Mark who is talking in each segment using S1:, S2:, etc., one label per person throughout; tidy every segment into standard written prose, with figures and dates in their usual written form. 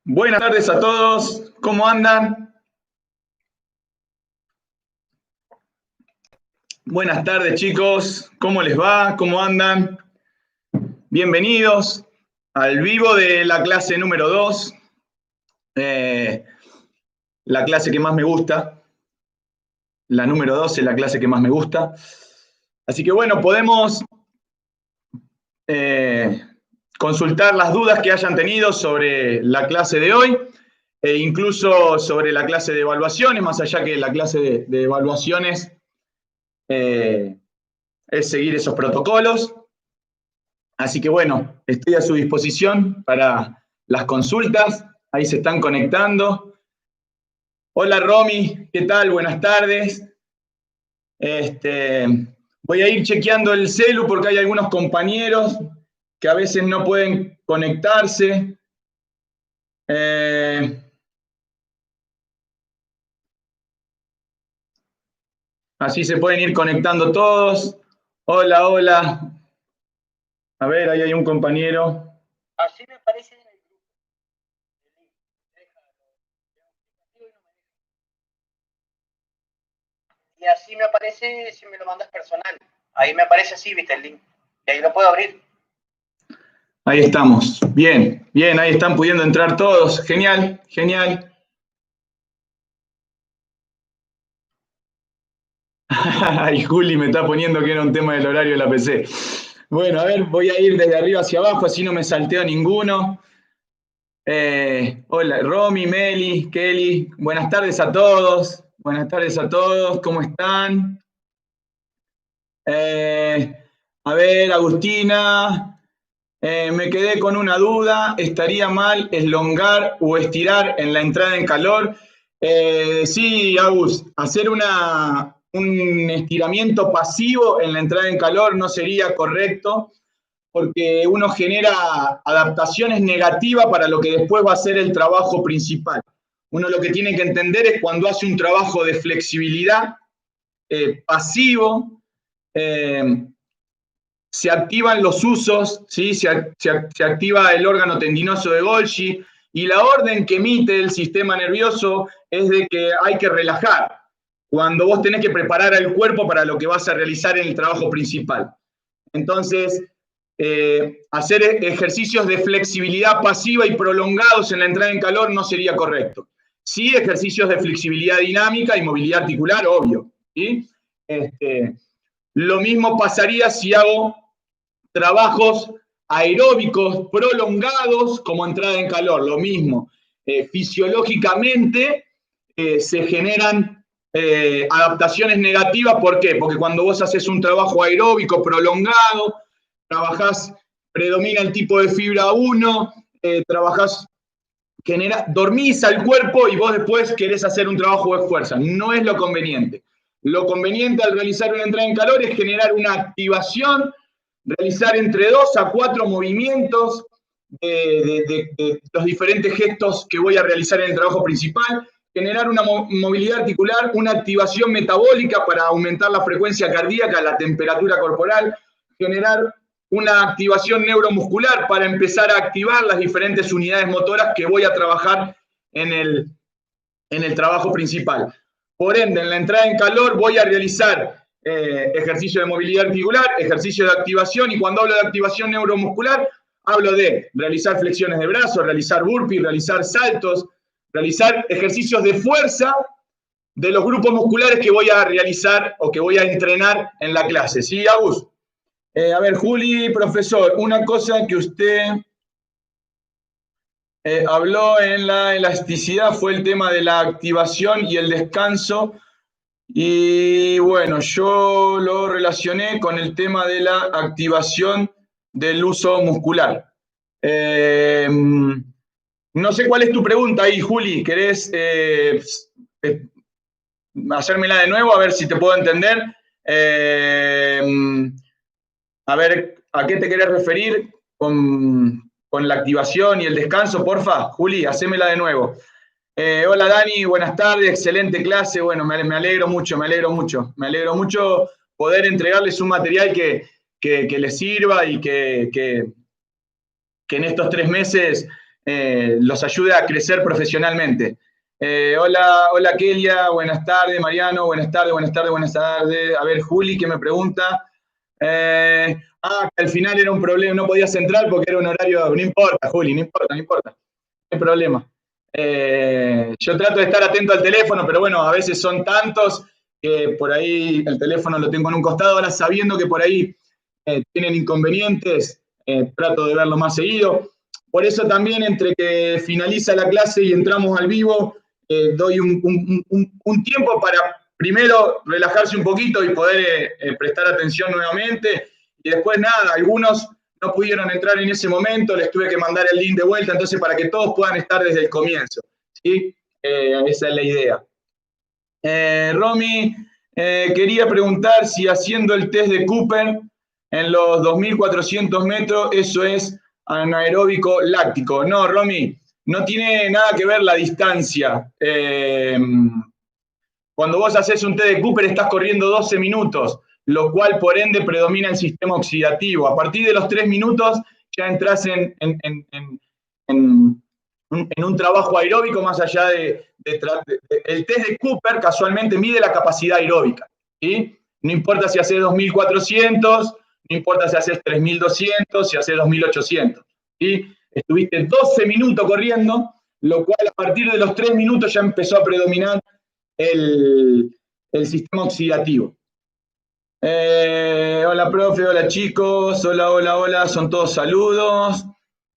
S1: Buenas tardes a todos, ¿cómo andan? Buenas tardes chicos, ¿cómo les va? ¿Cómo andan? Bienvenidos al vivo de la clase número 2, la clase que más me gusta, la número 2 es la clase que más me gusta. Así que bueno, podemos consultar las dudas que hayan tenido sobre la clase de hoy, e incluso sobre la clase de evaluaciones, más allá que la clase de evaluaciones es seguir esos protocolos. Así que bueno, estoy a su disposición para las consultas. Ahí se están conectando. Hola Romy, ¿qué tal? Buenas tardes. Voy a ir chequeando el celu porque hay algunos compañeros que a veces no pueden conectarse. Así se pueden ir conectando todos. Hola, hola. A ver, ahí hay un compañero.
S2: Así me parece en el grupo. Y así me aparece si me lo mandas personal. Ahí me aparece así, viste el link. Y ahí lo puedo abrir.
S1: Ahí estamos. Bien, bien, ahí están pudiendo entrar todos. Genial, genial. Y Juli me está poniendo que era un tema del horario de la PC. Bueno, a ver, voy a ir desde arriba hacia abajo, así no me salteo ninguno. Hola, Romy, Meli, Kelly. Buenas tardes a todos. Buenas tardes a todos. ¿Cómo están? A ver, Agustina. Me quedé con una duda. ¿Estaría mal elongar o estirar en la entrada en calor? Sí, Agus, hacer un estiramiento pasivo en la entrada en calor no sería correcto porque uno genera adaptaciones negativas para lo que después va a ser el trabajo principal. Uno lo que tiene que entender es cuando hace un trabajo de flexibilidad pasivo, se activan los usos, ¿sí? se activa el órgano tendinoso de Golgi, y la orden que emite el sistema nervioso es de que hay que relajar, cuando vos tenés que preparar al cuerpo para lo que vas a realizar en el trabajo principal. Entonces, hacer ejercicios de flexibilidad pasiva y prolongados en la entrada en calor no sería correcto. Sí, ejercicios de flexibilidad dinámica y movilidad articular, obvio. ¿Sí? Lo mismo pasaría si hago trabajos aeróbicos prolongados como entrada en calor, lo mismo. Fisiológicamente se generan adaptaciones negativas, ¿por qué? Porque cuando vos haces un trabajo aeróbico prolongado, trabajás, predomina el tipo de fibra 1, trabajás, dormís al cuerpo y vos después querés hacer un trabajo de fuerza. No es lo conveniente. Lo conveniente al realizar una entrada en calor es generar una activación, realizar entre 2 a 4 movimientos de los diferentes gestos que voy a realizar en el trabajo principal, generar una movilidad articular, una activación metabólica para aumentar la frecuencia cardíaca, la temperatura corporal, generar una activación neuromuscular para empezar a activar las diferentes unidades motoras que voy a trabajar en el trabajo principal. Por ende, en la entrada en calor voy a realizar ejercicio de movilidad articular, ejercicio de activación, y cuando hablo de activación neuromuscular, hablo de realizar flexiones de brazos, realizar burpees, realizar saltos, realizar ejercicios de fuerza de los grupos musculares que voy a realizar o que voy a entrenar en la clase. ¿Sí, Agus? A ver, Juli, profesor, una cosa que usted habló en la elasticidad fue el tema de la activación y el descanso. Y bueno, yo lo relacioné con el tema de la activación del uso muscular. No sé cuál es tu pregunta ahí, Juli. ¿Querés hacérmela de nuevo a ver si te puedo entender? A ver, ¿a qué te querés referir con la activación y el descanso? Porfa, Juli, hacémela de nuevo. Hola Dani, buenas tardes, excelente clase. Bueno, me alegro mucho, me alegro mucho. Me alegro mucho poder entregarles un material que les sirva y que en estos 3 meses los ayude a crecer profesionalmente. Hola Kelia, buenas tardes, Mariano, buenas tardes. A ver, Juli, ¿qué me pregunta? Que al final era un problema, no podías entrar porque era un horario, no importa, Juli, no importa, no hay problema. Yo trato de estar atento al teléfono, pero bueno, a veces son tantos que por ahí el teléfono lo tengo en un costado, ahora sabiendo que por ahí tienen inconvenientes, trato de verlo más seguido. Por eso también entre que finaliza la clase y entramos al vivo, doy un tiempo para primero relajarse un poquito y poder prestar atención nuevamente. Y después nada, algunos no pudieron entrar en ese momento, les tuve que mandar el link de vuelta, entonces para que todos puedan estar desde el comienzo. ¿Sí? Esa es la idea. Romy, quería preguntar si haciendo el test de Cooper en los 2.400 metros, eso es anaeróbico láctico. No, Romy, no tiene nada que ver la distancia. Cuando vos haces un test de Cooper estás corriendo 12 minutos, lo cual por ende predomina el sistema oxidativo. A partir de los 3 minutos ya entras en un trabajo aeróbico más allá el test de Cooper casualmente mide la capacidad aeróbica, ¿sí? No importa si haces 2.400, no importa si haces 3.200, si haces 2.800, ¿sí? Estuviste 12 minutos corriendo, lo cual a partir de los 3 minutos ya empezó a predominar el sistema oxidativo. Hola, profe, hola chicos, hola, son todos saludos.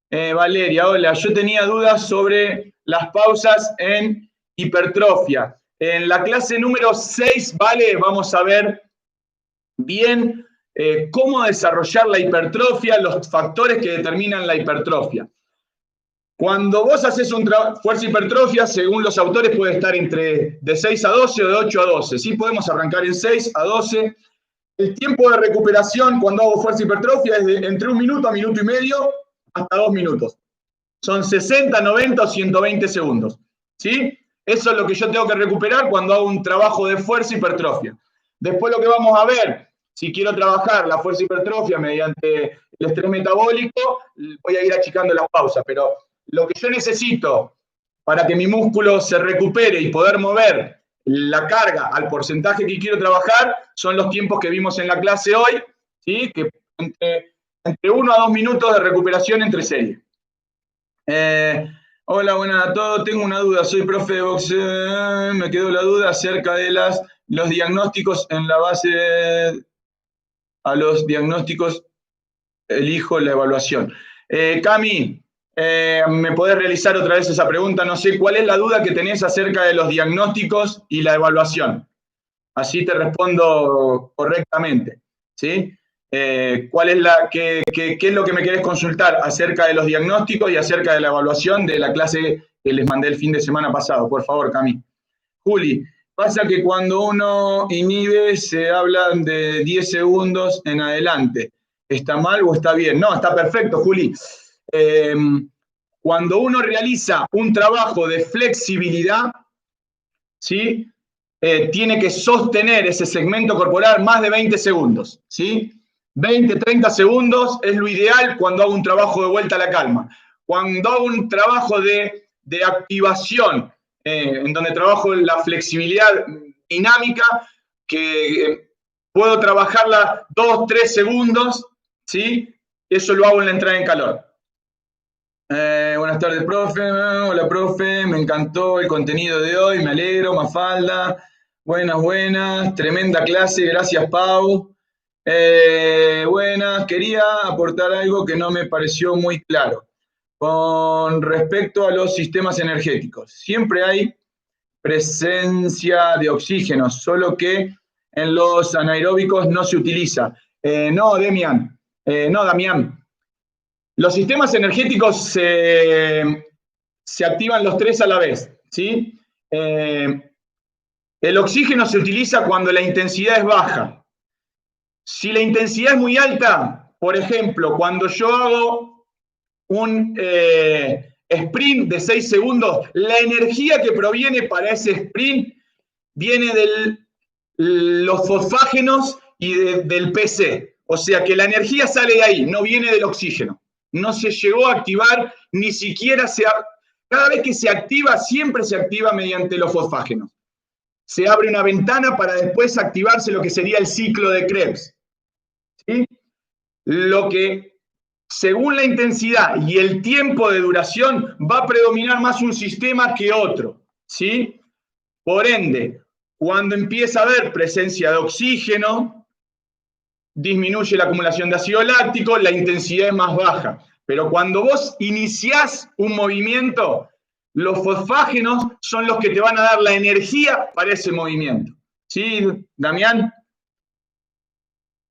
S1: Valeria, hola, yo tenía dudas sobre las pausas en hipertrofia. En la clase número 6, Vale, vamos a ver bien cómo desarrollar la hipertrofia, los factores que determinan la hipertrofia. Cuando vos haces un fuerza hipertrofia, según los autores, puede estar entre de 6 a 12 o de 8 a 12. Sí, podemos arrancar en 6 a 12. El tiempo de recuperación cuando hago fuerza hipertrofia es de entre 1 minuto a minuto y medio hasta 2 minutos. Son 60, 90 o 120 segundos. ¿Sí? Eso es lo que yo tengo que recuperar cuando hago un trabajo de fuerza hipertrofia. Después lo que vamos a ver, si quiero trabajar la fuerza hipertrofia mediante el estrés metabólico, voy a ir achicando las pausas, pero lo que yo necesito para que mi músculo se recupere y poder mover la carga al porcentaje que quiero trabajar son los tiempos que vimos en la clase hoy, ¿sí? Que entre 1 a 2 minutos de recuperación entre series. Hola, buenas a todos. Tengo una duda. Soy profe de boxeo. Me quedó la duda acerca de los diagnósticos en la base. A los diagnósticos elijo la evaluación. Cami, ¿me podés realizar otra vez esa pregunta? No sé, ¿cuál es la duda que tenés acerca de los diagnósticos y la evaluación? Así te respondo correctamente, ¿sí? ¿Qué es lo que me querés consultar acerca de los diagnósticos y acerca de la evaluación de la clase que les mandé el fin de semana pasado? Por favor, Cami. Juli, pasa que cuando uno inhibe se hablan de 10 segundos en adelante. ¿Está mal o está bien? No, está perfecto, Juli. Cuando uno realiza un trabajo de flexibilidad, ¿sí? Tiene que sostener ese segmento corporal más de 20 segundos, ¿sí? 20, 30 segundos es lo ideal cuando hago un trabajo de vuelta a la calma. Cuando hago un trabajo de activación, en donde trabajo la flexibilidad dinámica, que puedo trabajarla 2, 3 segundos, ¿sí? Eso lo hago en la entrada en calor. Buenas tardes, profe. Hola, profe. Me encantó el contenido de hoy. Me alegro, Mafalda. Buenas. Tremenda clase. Gracias, Pau. Buenas. Quería aportar algo que no me pareció muy claro. Con respecto a los sistemas energéticos. Siempre hay presencia de oxígeno, solo que en los anaeróbicos no se utiliza. No, Damián. Los sistemas energéticos se activan los 3 a la vez, ¿sí? El oxígeno se utiliza cuando la intensidad es baja. Si la intensidad es muy alta, por ejemplo, cuando yo hago un sprint de 6 segundos, la energía que proviene para ese sprint viene de los fosfágenos y del PC. O sea que la energía sale de ahí, no viene del oxígeno. no se llegó a activar, ni siquiera cada vez que se activa, siempre se activa mediante los fosfágenos. Se abre una ventana para después activarse lo que sería el ciclo de Krebs, ¿sí? Lo que, según la intensidad y el tiempo de duración, va a predominar más un sistema que otro, ¿sí? Por ende, cuando empieza a haber presencia de oxígeno, disminuye la acumulación de ácido láctico, la intensidad es más baja. Pero cuando vos iniciás un movimiento, los fosfágenos son los que te van a dar la energía para ese movimiento. ¿Sí, Damián?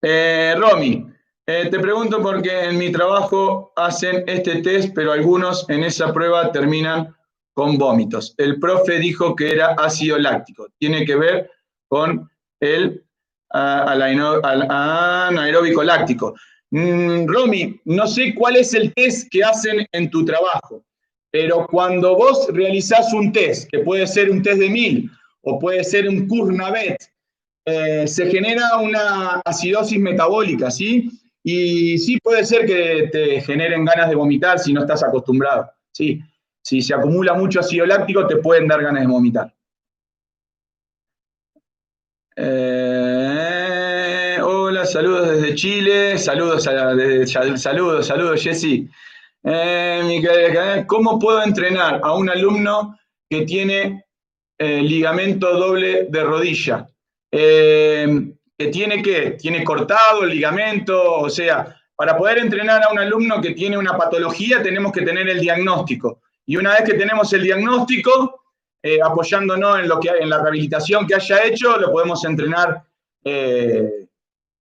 S1: Romy, te pregunto porque en mi trabajo hacen este test, pero algunos en esa prueba terminan con vómitos. El profe dijo que era ácido láctico. Tiene que ver con el anaeróbico láctico. Romy, no sé cuál es el test que hacen en tu trabajo, pero cuando vos realizás un test, que puede ser un test de Mill o puede ser un Kuznavet, se genera una acidosis metabólica, ¿sí? Y sí puede ser que te generen ganas de vomitar si no estás acostumbrado, ¿sí? Si se acumula mucho ácido láctico, te pueden dar ganas de vomitar. Hola, saludos desde Chile, saludos, Jessy. ¿Cómo puedo entrenar a un alumno que tiene ligamento doble de rodilla? ¿Que tiene qué? ¿Tiene cortado el ligamento? O sea, para poder entrenar a un alumno que tiene una patología tenemos que tener el diagnóstico. Y una vez que tenemos el diagnóstico, apoyándonos en la rehabilitación que haya hecho, lo podemos entrenar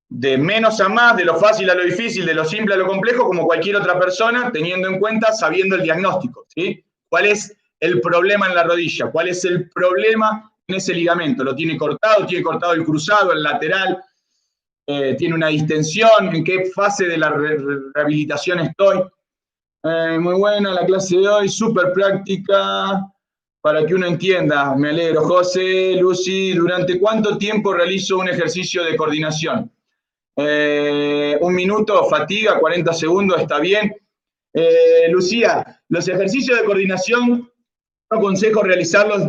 S1: de menos a más, de lo fácil a lo difícil, de lo simple a lo complejo, como cualquier otra persona, teniendo en cuenta, sabiendo el diagnóstico, ¿sí? ¿Cuál es el problema en la rodilla? ¿Cuál es el problema en ese ligamento? ¿Lo tiene cortado el cruzado, el lateral? ¿Tiene una distensión? ¿En qué fase de la rehabilitación estoy? Muy buena la clase de hoy, súper práctica, para que uno entienda. Me alegro. José, Lucy, ¿durante cuánto tiempo realizo un ejercicio de coordinación? 1 minuto, fatiga, 40 segundos, está bien. Lucía, los ejercicios de coordinación, yo aconsejo realizarlos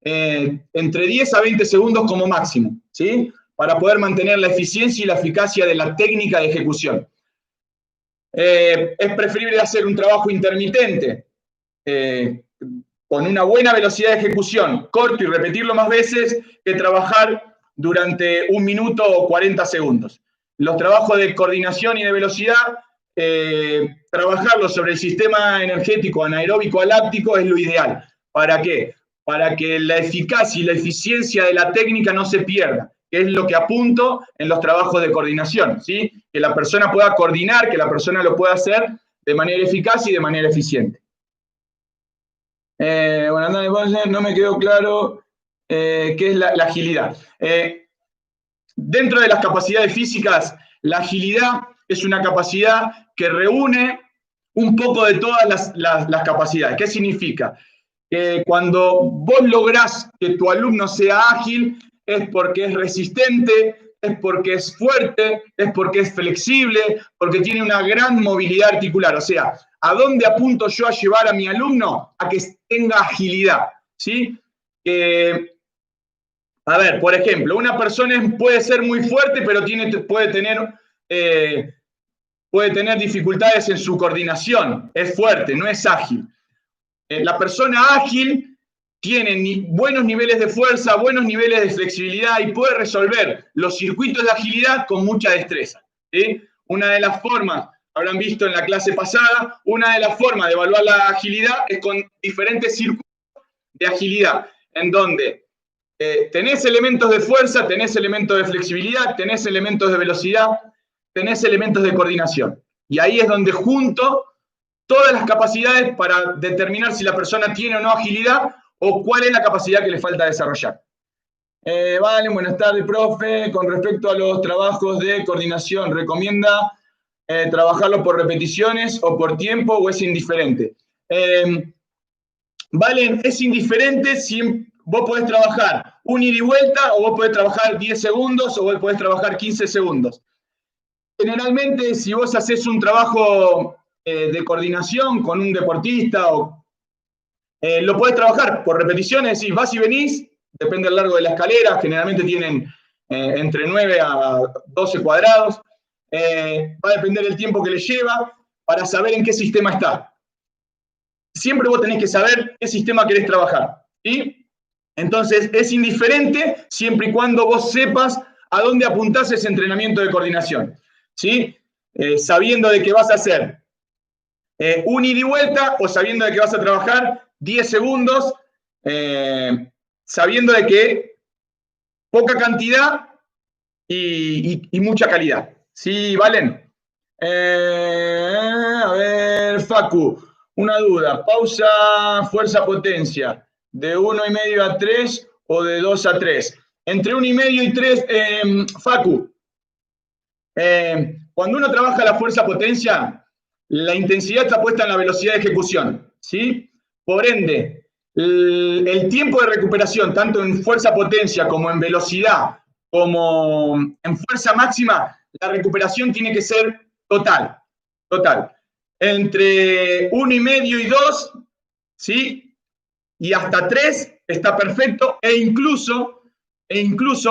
S1: entre 10 a 20 segundos como máximo, ¿sí? Para poder mantener la eficiencia y la eficacia de la técnica de ejecución. Es preferible hacer un trabajo intermitente, con una buena velocidad de ejecución, corto y repetirlo más veces, que trabajar durante 1 minuto o 40 segundos. Los trabajos de coordinación y de velocidad, trabajarlos sobre el sistema energético anaeróbico aláctico es lo ideal. ¿Para qué? Para que la eficacia y la eficiencia de la técnica no se pierda, que es lo que apunto en los trabajos de coordinación, ¿sí? Que la persona pueda coordinar, que la persona lo pueda hacer de manera eficaz y de manera eficiente. Bueno, no me quedó claro qué es la agilidad. Dentro de las capacidades físicas, la agilidad es una capacidad que reúne un poco de todas las capacidades. ¿Qué significa? Que cuando vos lográs que tu alumno sea ágil, es porque es resistente, es porque es fuerte, es porque es flexible, porque tiene una gran movilidad articular. O sea, ¿a dónde apunto yo a llevar a mi alumno? A que tenga agilidad, ¿sí? A ver, por ejemplo, una persona puede ser muy fuerte, pero puede tener dificultades en su coordinación. Es fuerte, no es ágil. La persona ágil tiene buenos niveles de fuerza, buenos niveles de flexibilidad y puede resolver los circuitos de agilidad con mucha destreza, ¿sí? Una de las formas, habrán visto en la clase pasada, una de las formas de evaluar la agilidad es con diferentes circuitos de agilidad, en donde tenés elementos de fuerza, tenés elementos de flexibilidad, tenés elementos de velocidad, tenés elementos de coordinación. Y ahí es donde junto todas las capacidades para determinar si la persona tiene o no agilidad o cuál es la capacidad que le falta desarrollar. Vale, buenas tardes, profe. Con respecto a los trabajos de coordinación, ¿recomienda trabajarlos por repeticiones o por tiempo o es indiferente? Vale, es indiferente si vos podés trabajar un ida y vuelta o vos podés trabajar 10 segundos o vos podés trabajar 15 segundos. Generalmente, si vos haces un trabajo de coordinación con un deportista, o lo podés trabajar por repeticiones, decís, vas y venís, depende del largo de la escalera, generalmente tienen entre 9 a 12 cuadrados, va a depender del tiempo que le lleva para saber en qué sistema está. Siempre vos tenés que saber qué sistema querés trabajar, ¿sí? Entonces, es indiferente siempre y cuando vos sepas a dónde apuntás ese entrenamiento de coordinación, ¿sí? Sabiendo de que vas a hacer un ida y vuelta o sabiendo de que vas a trabajar 10 segundos, sabiendo de que poca cantidad y mucha calidad. ¿Sí, Valen? A ver, Facu, una duda. Pausa, fuerza, potencia. ¿De 1,5 a 3 o de 2 a 3? Entre 1,5 y 3, Facu. Cuando uno trabaja la fuerza-potencia, la intensidad está puesta en la velocidad de ejecución, ¿sí? Por ende, el tiempo de recuperación, tanto en fuerza-potencia como en velocidad, como en fuerza máxima, la recuperación tiene que ser total. Entre 1,5 y 2, ¿sí? Y hasta 3 está perfecto, e incluso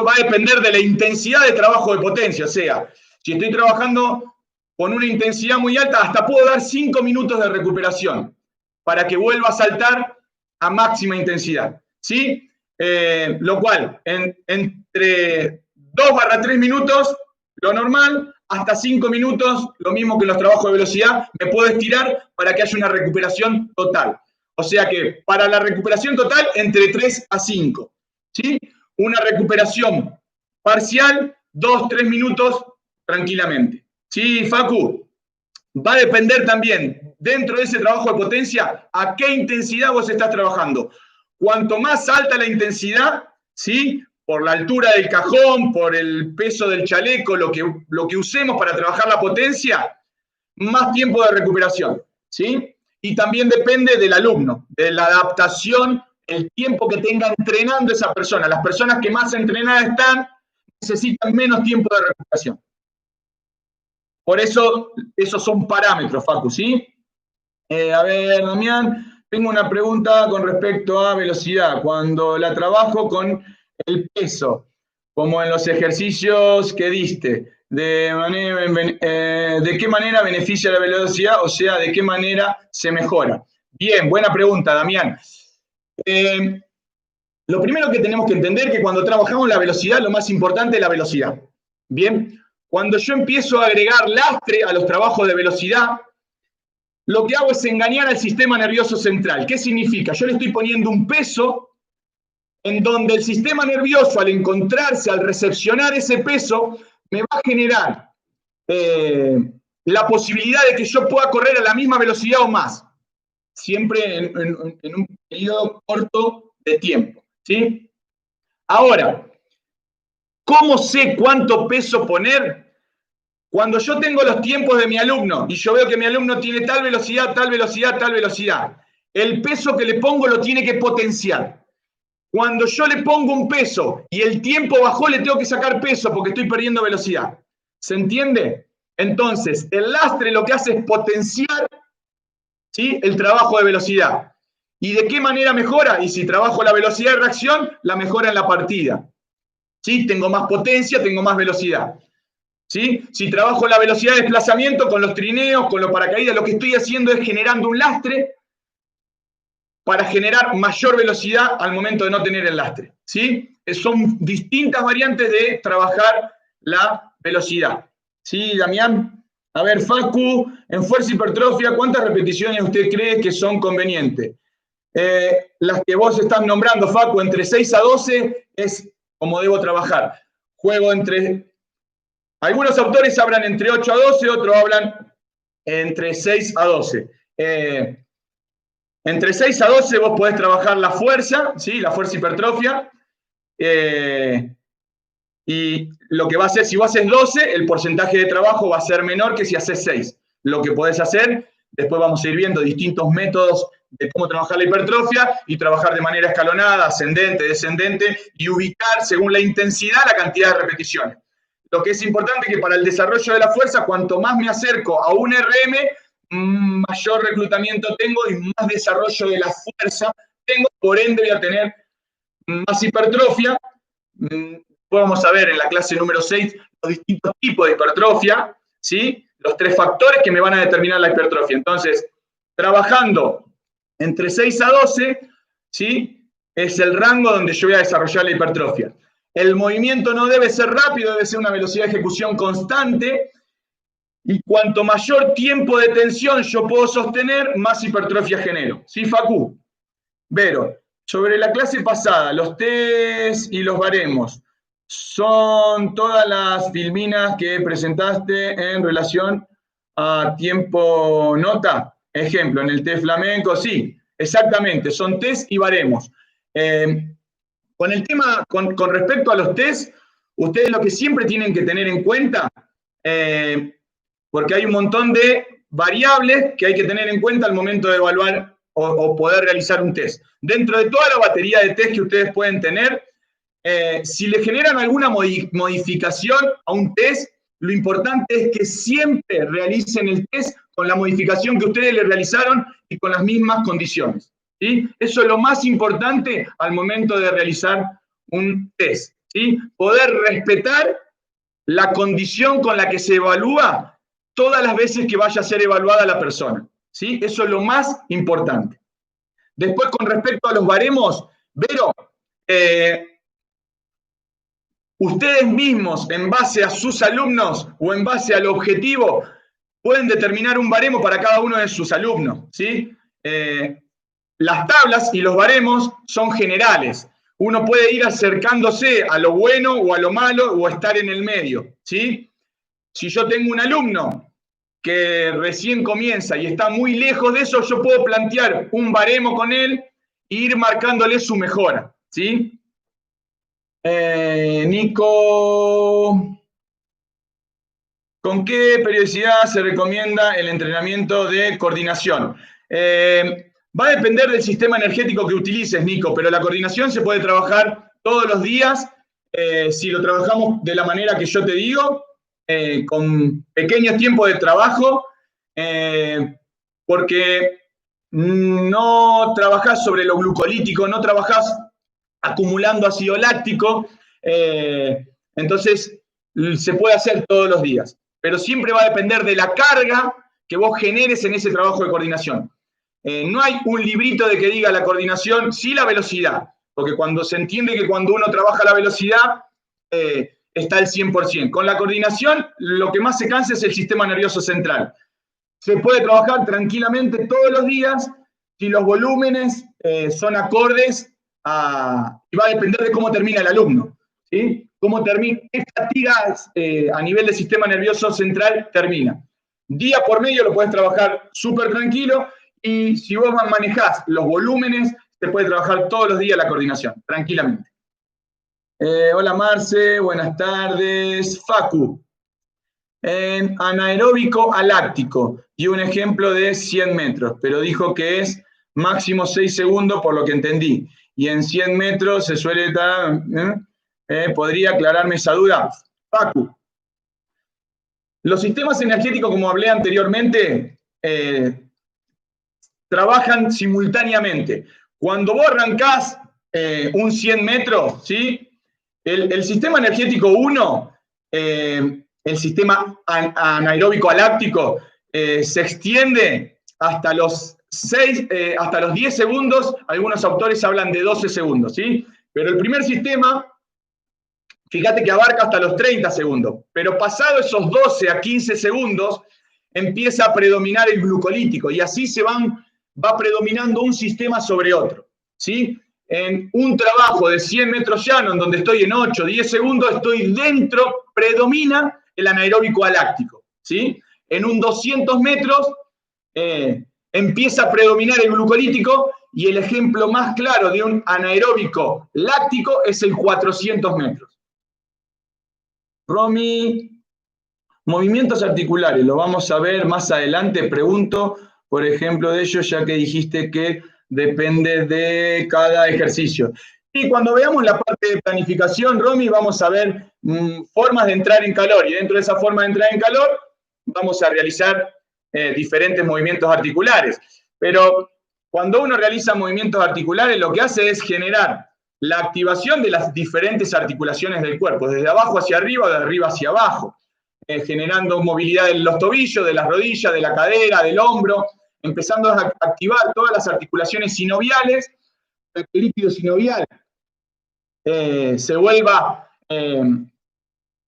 S1: va a depender de la intensidad de trabajo de potencia. O sea, si estoy trabajando con una intensidad muy alta, hasta puedo dar 5 minutos de recuperación para que vuelva a saltar a máxima intensidad, ¿sí? Lo cual, entre 2/3 minutos, lo normal, hasta 5 minutos, lo mismo que los trabajos de velocidad, me puedo estirar para que haya una recuperación total. O sea que para la recuperación total, entre 3 a 5, ¿sí? Una recuperación parcial, 2-3 minutos tranquilamente. ¿Sí, Facu? Va a depender también, dentro de ese trabajo de potencia, a qué intensidad vos estás trabajando. Cuanto más alta la intensidad, ¿sí? Por la altura del cajón, por el peso del chaleco, lo que usemos para trabajar la potencia, más tiempo de recuperación, ¿sí? Y también depende del alumno, de la adaptación, el tiempo que tenga entrenando esa persona. Las personas que más entrenadas están necesitan menos tiempo de recuperación. Por eso, esos son parámetros, Facu, ¿sí? A ver, Damián, tengo una pregunta con respecto a velocidad. Cuando la trabajo con el peso, como en los ejercicios que diste, ¿de qué manera beneficia la velocidad? O sea, ¿de qué manera se mejora? Bien, buena pregunta, Damián. Lo primero que tenemos que entender es que cuando trabajamos la velocidad, lo más importante es la velocidad. Bien, cuando yo empiezo a agregar lastre a los trabajos de velocidad, lo que hago es engañar al sistema nervioso central. ¿Qué significa? Yo le estoy poniendo un peso en donde el sistema nervioso, al encontrarse, al recepcionar ese peso, me va a generar la posibilidad de que yo pueda correr a la misma velocidad o más, siempre en un periodo corto de tiempo, ¿sí? Ahora, ¿cómo sé cuánto peso poner? Cuando yo tengo los tiempos de mi alumno y yo veo que mi alumno tiene tal velocidad, tal velocidad, tal velocidad, el peso que le pongo lo tiene que potenciar. Cuando yo le pongo un peso y el tiempo bajó, le tengo que sacar peso porque estoy perdiendo velocidad. ¿Se entiende? Entonces, el lastre lo que hace es potenciar, ¿sí?, el trabajo de velocidad. ¿Y de qué manera mejora? Y si trabajo la velocidad de reacción, la mejora en la partida. ¿Sí? Tengo más potencia, tengo más velocidad. ¿Sí? Si trabajo la velocidad de desplazamiento con los trineos, con los paracaídas, lo que estoy haciendo es generando un lastre para generar mayor velocidad al momento de no tener el lastre, ¿sí? Son distintas variantes de trabajar la velocidad. ¿Sí, Damián? A ver, Facu, en fuerza hipertrofia, ¿cuántas repeticiones usted cree que son convenientes? Las que vos estás nombrando, Facu, entre 6 a 12 es como debo trabajar. Juego entre... Algunos autores hablan entre 8 a 12, otros hablan entre 6 a 12. Entre 6 a 12 vos podés trabajar la fuerza, ¿sí? La fuerza hipertrofia. Y lo que va a hacer, si vos haces 12, el porcentaje de trabajo va a ser menor que si haces 6. Lo que podés hacer, después vamos a ir viendo distintos métodos de cómo trabajar la hipertrofia y trabajar de manera escalonada, ascendente, descendente, y ubicar según la intensidad la cantidad de repeticiones. Lo que es importante es que para el desarrollo de la fuerza, cuanto más me acerco a un RM, mayor reclutamiento tengo y más desarrollo de la fuerza tengo, por ende voy a tener más hipertrofia. Vamos a ver en la clase número 6 los distintos tipos de hipertrofia, ¿sí? Los 3 factores que me van a determinar la hipertrofia. Entonces, trabajando entre 6 a 12, ¿sí? Es el rango donde yo voy a desarrollar la hipertrofia. El movimiento no debe ser rápido, debe ser una velocidad de ejecución constante, y cuanto mayor tiempo de tensión yo puedo sostener, más hipertrofia genero. ¿Sí, Facu? Vero, sobre la clase pasada, los test y los baremos, ¿son todas las filminas que presentaste en relación a tiempo nota? Ejemplo, en el test flamenco, sí, exactamente, son test y baremos. Con el tema, con respecto a los test, ustedes lo que siempre tienen que tener en cuenta, porque hay un montón de variables que hay que tener en cuenta al momento de evaluar o poder realizar un test. Dentro de toda la batería de test que ustedes pueden tener, si le generan alguna modificación a un test, lo importante es que siempre realicen el test con la modificación que ustedes le realizaron y con las mismas condiciones, ¿sí? Eso es lo más importante al momento de realizar un test, ¿sí? Poder respetar la condición con la que se evalúa todas las veces que vaya a ser evaluada la persona, ¿sí? Eso es lo más importante. Después, con respecto a los baremos, Vero, ustedes mismos, en base a sus alumnos o en base al objetivo, pueden determinar un baremo para cada uno de sus alumnos, ¿sí? Las tablas y los baremos son generales. Uno puede ir acercándose a lo bueno o a lo malo o estar en el medio, ¿sí? Si yo tengo un alumno que recién comienza y está muy lejos de eso, yo puedo plantear un baremo con él e ir marcándole su mejora, ¿sí? Nico, ¿con qué periodicidad se recomienda el entrenamiento de coordinación? Va a depender del sistema energético que utilices, Nico, pero la coordinación se puede trabajar todos los días, si lo trabajamos de la manera que yo te digo, con pequeños tiempos de trabajo, porque no trabajás sobre lo glucolítico, no trabajás acumulando ácido láctico, entonces se puede hacer todos los días, pero siempre va a depender de la carga que vos generes en ese trabajo de coordinación. No hay un librito de que diga la coordinación, sí la velocidad, porque cuando se entiende que cuando uno trabaja la velocidad, está al 100%. Con la coordinación, lo que más se cansa es el sistema nervioso central. Se puede trabajar tranquilamente todos los días si los volúmenes son acordes y va a depender de cómo termina el alumno, ¿sí? Cómo termina, qué fatigas a nivel del sistema nervioso central termina. Día por medio lo puedes trabajar súper tranquilo, y si vos manejás los volúmenes, se puede trabajar todos los días la coordinación, tranquilamente. Hola Marce, buenas tardes. Facu, en anaeróbico a láctico, y un ejemplo de 100 metros, pero dijo que es máximo 6 segundos por lo que entendí, y en 100 metros se suele dar, ¿podría aclararme esa duda? Facu, los sistemas energéticos, como hablé anteriormente, trabajan simultáneamente. Cuando vos arrancás un 100 metros, ¿sí? El sistema energético 1, el sistema anaeróbico aláctico, se extiende hasta los 10 segundos, algunos autores hablan de 12 segundos, ¿sí? Pero el primer sistema, fíjate que abarca hasta los 30 segundos, pero pasado esos 12 a 15 segundos, empieza a predominar el glucolítico, y así va predominando un sistema sobre otro, ¿sí? En un trabajo de 100 metros llano, en donde estoy en 8 o 10 segundos, estoy dentro, predomina el anaeróbico aláctico, ¿sí? En un 200 metros empieza a predominar el glucolítico, y el ejemplo más claro de un anaeróbico láctico es el 400 metros. Romy, movimientos articulares, lo vamos a ver más adelante. Pregunto, por ejemplo, de ellos, ya que dijiste que depende de cada ejercicio. Y cuando veamos la parte de planificación, Romy, vamos a ver formas de entrar en calor, y dentro de esa forma de entrar en calor vamos a realizar diferentes movimientos articulares. Pero cuando uno realiza movimientos articulares, lo que hace es generar la activación de las diferentes articulaciones del cuerpo, desde abajo hacia arriba o de arriba hacia abajo, generando movilidad de los tobillos, de las rodillas, de la cadera, del hombro, empezando a activar todas las articulaciones sinoviales, para que el líquido sinovial se vuelva,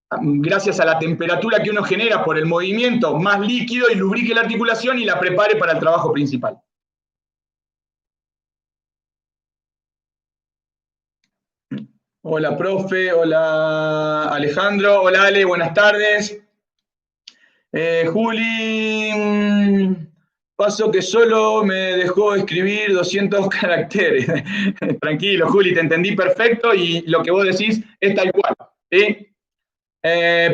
S1: gracias a la temperatura que uno genera por el movimiento, más líquido y lubrique la articulación y la prepare para el trabajo principal. Hola, profe. Hola, Alejandro. Hola, Ale. Buenas tardes. Juli, paso que solo me dejó escribir 200 caracteres. Tranquilo, Juli, te entendí perfecto y lo que vos decís es tal cual, ¿sí?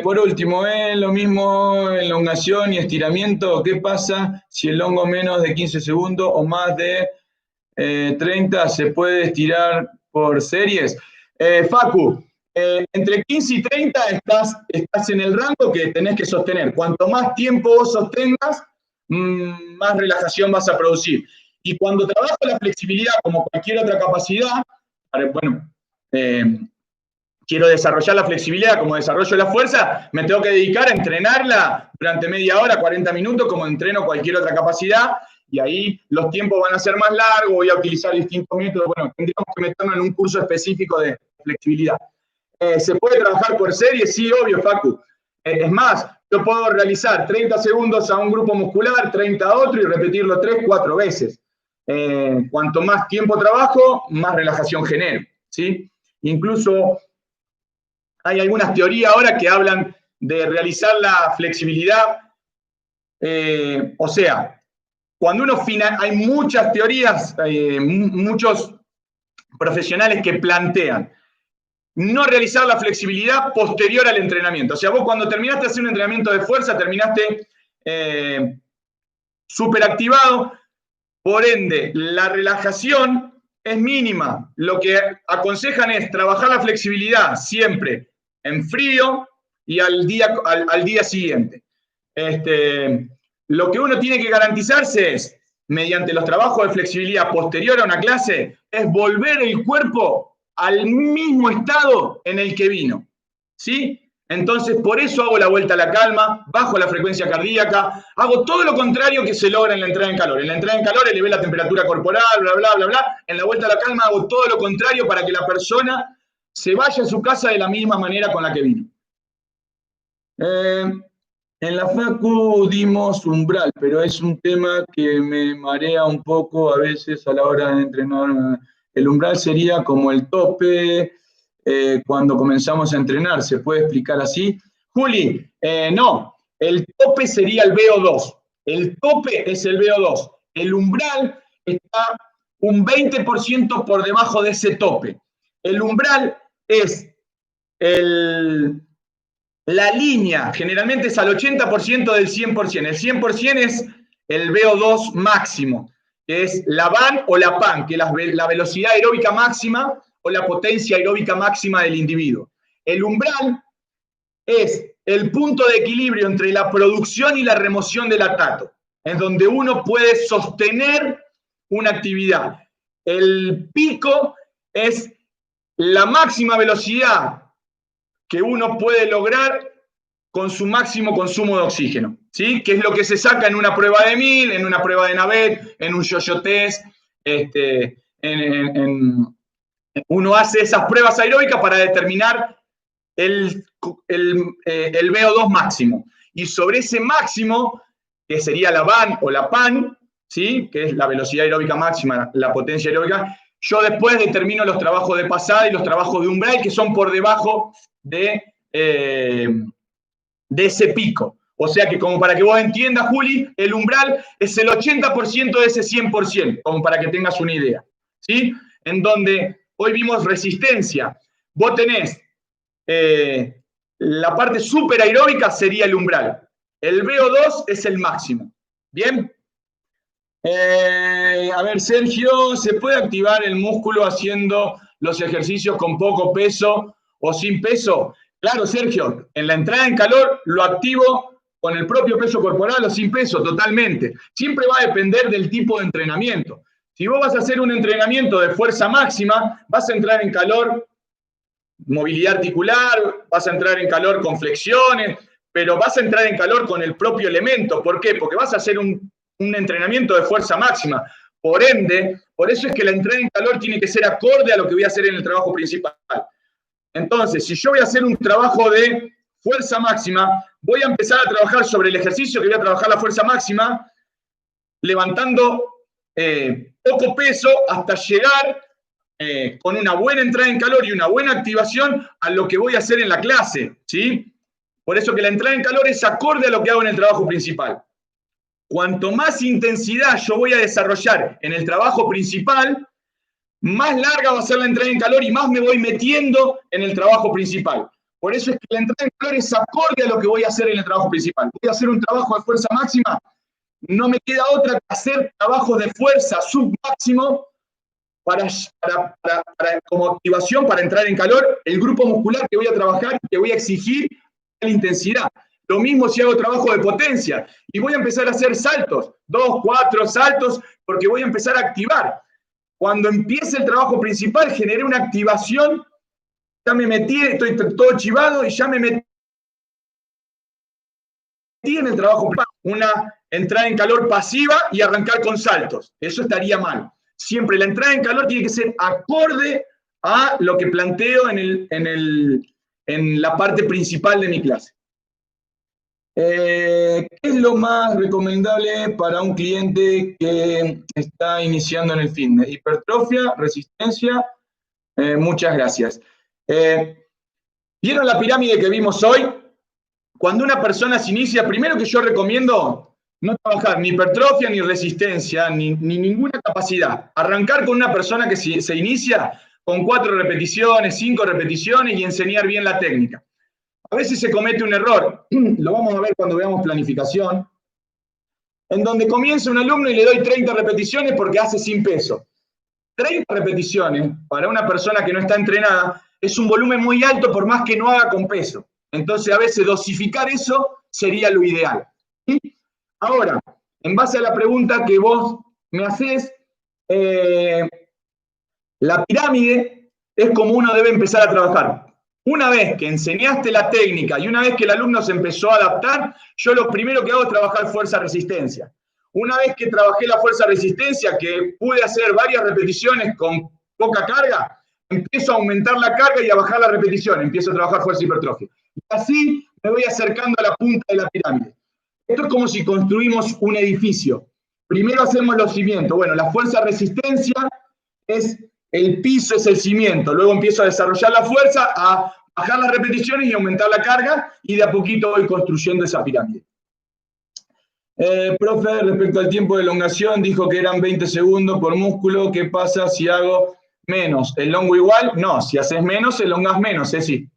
S1: Por último, lo mismo elongación y estiramiento. ¿Qué pasa si el hongo menos de 15 segundos o más de 30 se puede estirar por series? Facu, entre 15 y 30 estás en el rango que tenés que sostener. Cuanto más tiempo vos sostengas, más relajación vas a producir. Y cuando trabajo la flexibilidad como cualquier otra capacidad, bueno, quiero desarrollar la flexibilidad como desarrollo la fuerza, me tengo que dedicar a entrenarla durante media hora, 40 minutos, como entreno cualquier otra capacidad, y ahí los tiempos van a ser más largos, voy a utilizar distintos métodos. Bueno, tendríamos que meternos en un curso específico de flexibilidad. ¿Se puede trabajar por serie? Sí, obvio, Facu. Es más, yo puedo realizar 30 segundos a un grupo muscular, 30 a otro, y repetirlo 3, 4 veces. Cuanto más tiempo trabajo, más relajación genero, ¿sí? Incluso hay algunas teorías ahora que hablan de realizar la flexibilidad, o sea, cuando uno hay muchas teorías, muchos profesionales que plantean no realizar la flexibilidad posterior al entrenamiento. O sea, vos cuando terminaste de hacer un entrenamiento de fuerza, terminaste súper activado, por ende, la relajación es mínima. Lo que aconsejan es trabajar la flexibilidad siempre en frío y al día siguiente. Lo que uno tiene que garantizarse es, mediante los trabajos de flexibilidad posterior a una clase, es volver el cuerpo al mismo estado en el que vino, ¿sí? Entonces, por eso hago la vuelta a la calma, bajo la frecuencia cardíaca, hago todo lo contrario que se logra en la entrada en calor. En la entrada en calor elevé la temperatura corporal, bla, bla, bla, bla. En la vuelta a la calma hago todo lo contrario para que la persona se vaya a su casa de la misma manera con la que vino. En la facu dimos umbral, pero es un tema que me marea un poco a veces a la hora de entrenar. El umbral sería como el tope cuando comenzamos a entrenar. ¿Se puede explicar así? Juli, no. El tope sería el VO2. El tope es el VO2. El umbral está un 20% por debajo de ese tope. El umbral es la línea, generalmente es al 80% del 100%. El 100% es el VO2 máximo, que es la VAN o la PAN, que es la velocidad aeróbica máxima o la potencia aeróbica máxima del individuo. El umbral es el punto de equilibrio entre la producción y la remoción del lactato, en donde uno puede sostener una actividad. El pico es la máxima velocidad que uno puede lograr con su máximo consumo de oxígeno, ¿sí? Que es lo que se saca en una prueba de 1000, en una prueba de Navet, en un yo-yo test. Uno hace esas pruebas aeróbicas para determinar el VO2 máximo. Y sobre ese máximo, que sería la VAN o la PAN, ¿sí? Que es la velocidad aeróbica máxima, la potencia aeróbica, yo después determino los trabajos de pasada y los trabajos de umbral, que son por debajo de ese pico. O sea que, como para que vos entiendas, Juli, el umbral es el 80% de ese 100%, como para que tengas una idea, ¿sí? En donde hoy vimos resistencia. Vos tenés la parte super aeróbica sería el umbral. El VO2 es el máximo. ¿Bien? A ver, Sergio, ¿se puede activar el músculo haciendo los ejercicios con poco peso o sin peso? Claro, Sergio, en la entrada en calor lo activo con el propio peso corporal o sin peso, totalmente. Siempre va a depender del tipo de entrenamiento. Si vos vas a hacer un entrenamiento de fuerza máxima, vas a entrar en calor, movilidad articular, vas a entrar en calor con flexiones, pero vas a entrar en calor con el propio elemento. ¿Por qué? Porque vas a hacer un entrenamiento de fuerza máxima. Por ende, por eso es que la entrada en calor tiene que ser acorde a lo que voy a hacer en el trabajo principal. Entonces, si yo voy a hacer un trabajo de fuerza máxima, voy a empezar a trabajar sobre el ejercicio que voy a trabajar la fuerza máxima, levantando poco peso hasta llegar con una buena entrada en calor y una buena activación a lo que voy a hacer en la clase, ¿sí? Por eso que la entrada en calor es acorde a lo que hago en el trabajo principal. Cuanto más intensidad yo voy a desarrollar en el trabajo principal, más larga va a ser la entrada en calor y más me voy metiendo en el trabajo principal. Por eso es que la entrada en calor es acorde a lo que voy a hacer en el trabajo principal. Voy a hacer un trabajo de fuerza máxima, no me queda otra que hacer trabajos de fuerza submáximo como activación para entrar en calor el grupo muscular que voy a trabajar y que voy a exigir la intensidad. Lo mismo si hago trabajo de potencia y voy a empezar a hacer saltos, 2, 4 saltos, porque voy a empezar a activar. Cuando empiece el trabajo principal, generé una activación, ya me metí, estoy todo chivado y ya me metí en el trabajo principal. Una entrada en calor pasiva y arrancar con saltos. Eso estaría mal. Siempre la entrada en calor tiene que ser acorde a lo que planteo en la parte principal de mi clase. ¿Qué es lo más recomendable para un cliente que está iniciando en el fitness? Hipertrofia, resistencia. Muchas gracias. ¿Vieron la pirámide que vimos hoy? Cuando una persona se inicia, primero que yo recomiendo no trabajar ni hipertrofia, ni resistencia, ni ninguna capacidad. Arrancar con una persona que se inicia con 4 repeticiones, 5 repeticiones y enseñar bien la técnica. A veces se comete un error, lo vamos a ver cuando veamos planificación, en donde comienza un alumno y le doy 30 repeticiones porque hace sin peso. 30 repeticiones para una persona que no está entrenada es un volumen muy alto por más que no haga con peso. Entonces a veces dosificar eso sería lo ideal. ¿Sí? Ahora, en base a la pregunta que vos me hacés, la pirámide es como uno debe empezar a trabajar. Una vez que enseñaste la técnica y una vez que el alumno se empezó a adaptar, yo lo primero que hago es trabajar fuerza-resistencia. Una vez que trabajé la fuerza-resistencia, que pude hacer varias repeticiones con poca carga, empiezo a aumentar la carga y a bajar la repetición, empiezo a trabajar fuerza-hipertrofia. Y así me voy acercando a la punta de la pirámide. Esto es como si construimos un edificio. Primero hacemos los cimientos. Bueno, la fuerza-resistencia es el piso, es el cimiento. Luego empiezo a desarrollar la fuerza, a bajar las repeticiones y aumentar la carga, y de a poquito voy construyendo esa pirámide. Profe, respecto al tiempo de elongación, dijo que eran 20 segundos por músculo. ¿Qué pasa si hago menos? ¿Elongo igual? No, si haces menos, elongas menos, sí.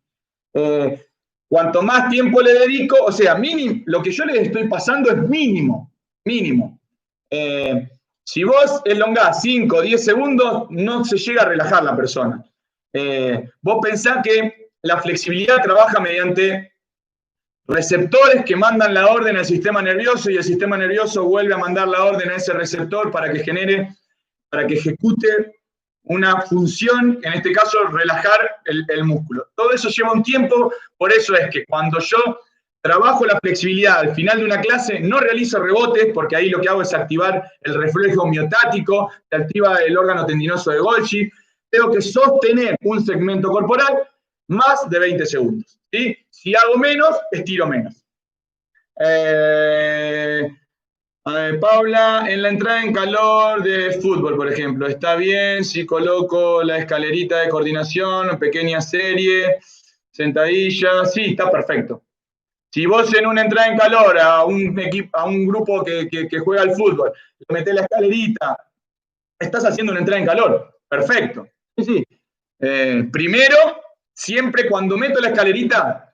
S1: Cuanto más tiempo le dedico, o sea, mínimo, lo que yo les estoy pasando es mínimo. Si vos elongás 5 o 10 segundos, no se llega a relajar la persona. Vos pensás que la flexibilidad trabaja mediante receptores que mandan la orden al sistema nervioso y el sistema nervioso vuelve a mandar la orden a ese receptor para que ejecute una función, en este caso relajar el músculo. Todo eso lleva un tiempo, por eso es que cuando yo trabajo la flexibilidad al final de una clase, no realizo rebotes, porque ahí lo que hago es activar el reflejo miotático, se activa el órgano tendinoso de Golgi. Tengo que sostener un segmento corporal más de 20 segundos. ¿Sí? Si hago menos, estiro menos. Paula, en la entrada en calor de fútbol, por ejemplo, ¿está bien si coloco la escalerita de coordinación, pequeña serie, sentadilla? Sí, está perfecto. Si vos en una entrada en calor a un grupo que juega al fútbol, le metés la escalerita, estás haciendo una entrada en calor. Perfecto. Sí. Primero, siempre cuando meto la escalerita,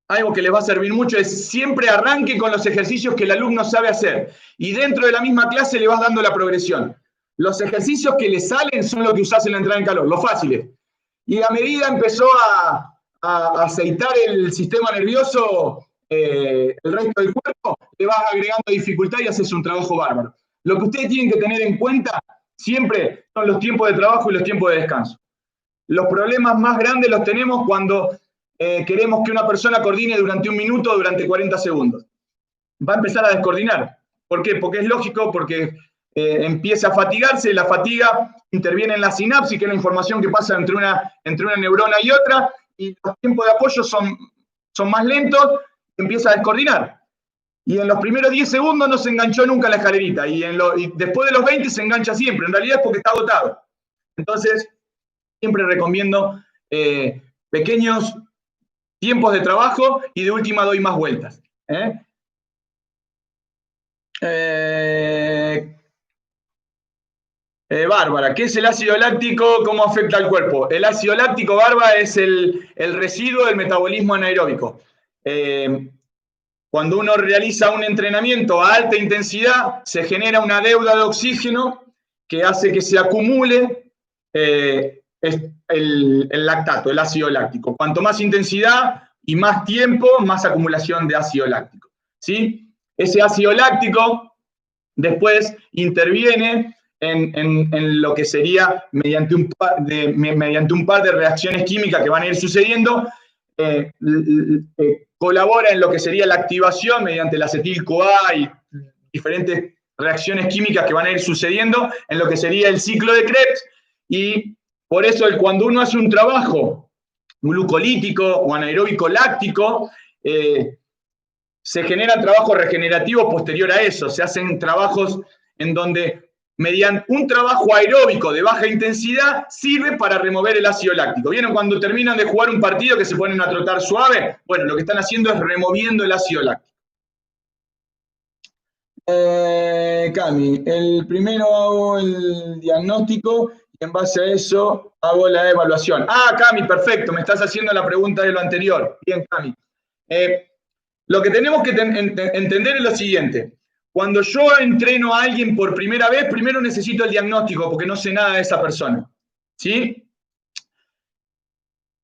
S1: algo que les va a servir mucho es siempre arranque con los ejercicios que el alumno sabe hacer. Y dentro de la misma clase le vas dando la progresión. Los ejercicios que le salen son los que usás en la entrada en calor, los fáciles. Y a medida empezó a aceitar el sistema nervioso, el resto del cuerpo, le vas agregando dificultad y haces un trabajo bárbaro. Lo que ustedes tienen que tener en cuenta siempre son los tiempos de trabajo y los tiempos de descanso. Los problemas más grandes los tenemos cuando queremos que una persona coordine durante 1 minuto o durante 40 segundos. Va a empezar a descoordinar. ¿Por qué? Porque es lógico, porque empieza a fatigarse, la fatiga interviene en la sinapsis, que es la información que pasa entre una neurona y otra, y los tiempos de apoyo son más lentos, empieza a descoordinar. Y en los primeros 10 segundos no se enganchó nunca la escalerita, y después de los 20 se engancha siempre, en realidad es porque está agotado. Entonces, siempre recomiendo pequeños tiempos de trabajo y de última doy más vueltas. Bárbara, ¿qué es el ácido láctico? ¿Cómo afecta al cuerpo? El ácido láctico, Bárbara, es el residuo del metabolismo anaeróbico. Cuando uno realiza un entrenamiento a alta intensidad, se genera una deuda de oxígeno que hace que se acumule el lactato, el ácido láctico. Cuanto más intensidad y más tiempo, más acumulación de ácido láctico, ¿sí? Ese ácido láctico después interviene en lo que sería mediante un par de reacciones químicas que van a ir sucediendo, colabora en lo que sería la activación mediante el acetil-CoA y diferentes reacciones químicas que van a ir sucediendo en lo que sería el ciclo de Krebs, y por eso cuando uno hace un trabajo glucolítico o anaeróbico láctico, se generan trabajos regenerativos posterior a eso, se hacen trabajos en donde mediante un trabajo aeróbico de baja intensidad sirve para remover el ácido láctico. ¿Vieron cuando terminan de jugar un partido que se ponen a trotar suave? Bueno, lo que están haciendo es removiendo el ácido láctico. Cami, el primero hago el diagnóstico y en base a eso hago la evaluación. Ah, Cami, perfecto, me estás haciendo la pregunta de lo anterior. Bien, Cami. Lo que tenemos que entender es lo siguiente. Cuando yo entreno a alguien por primera vez, primero necesito el diagnóstico, porque no sé nada de esa persona, ¿sí?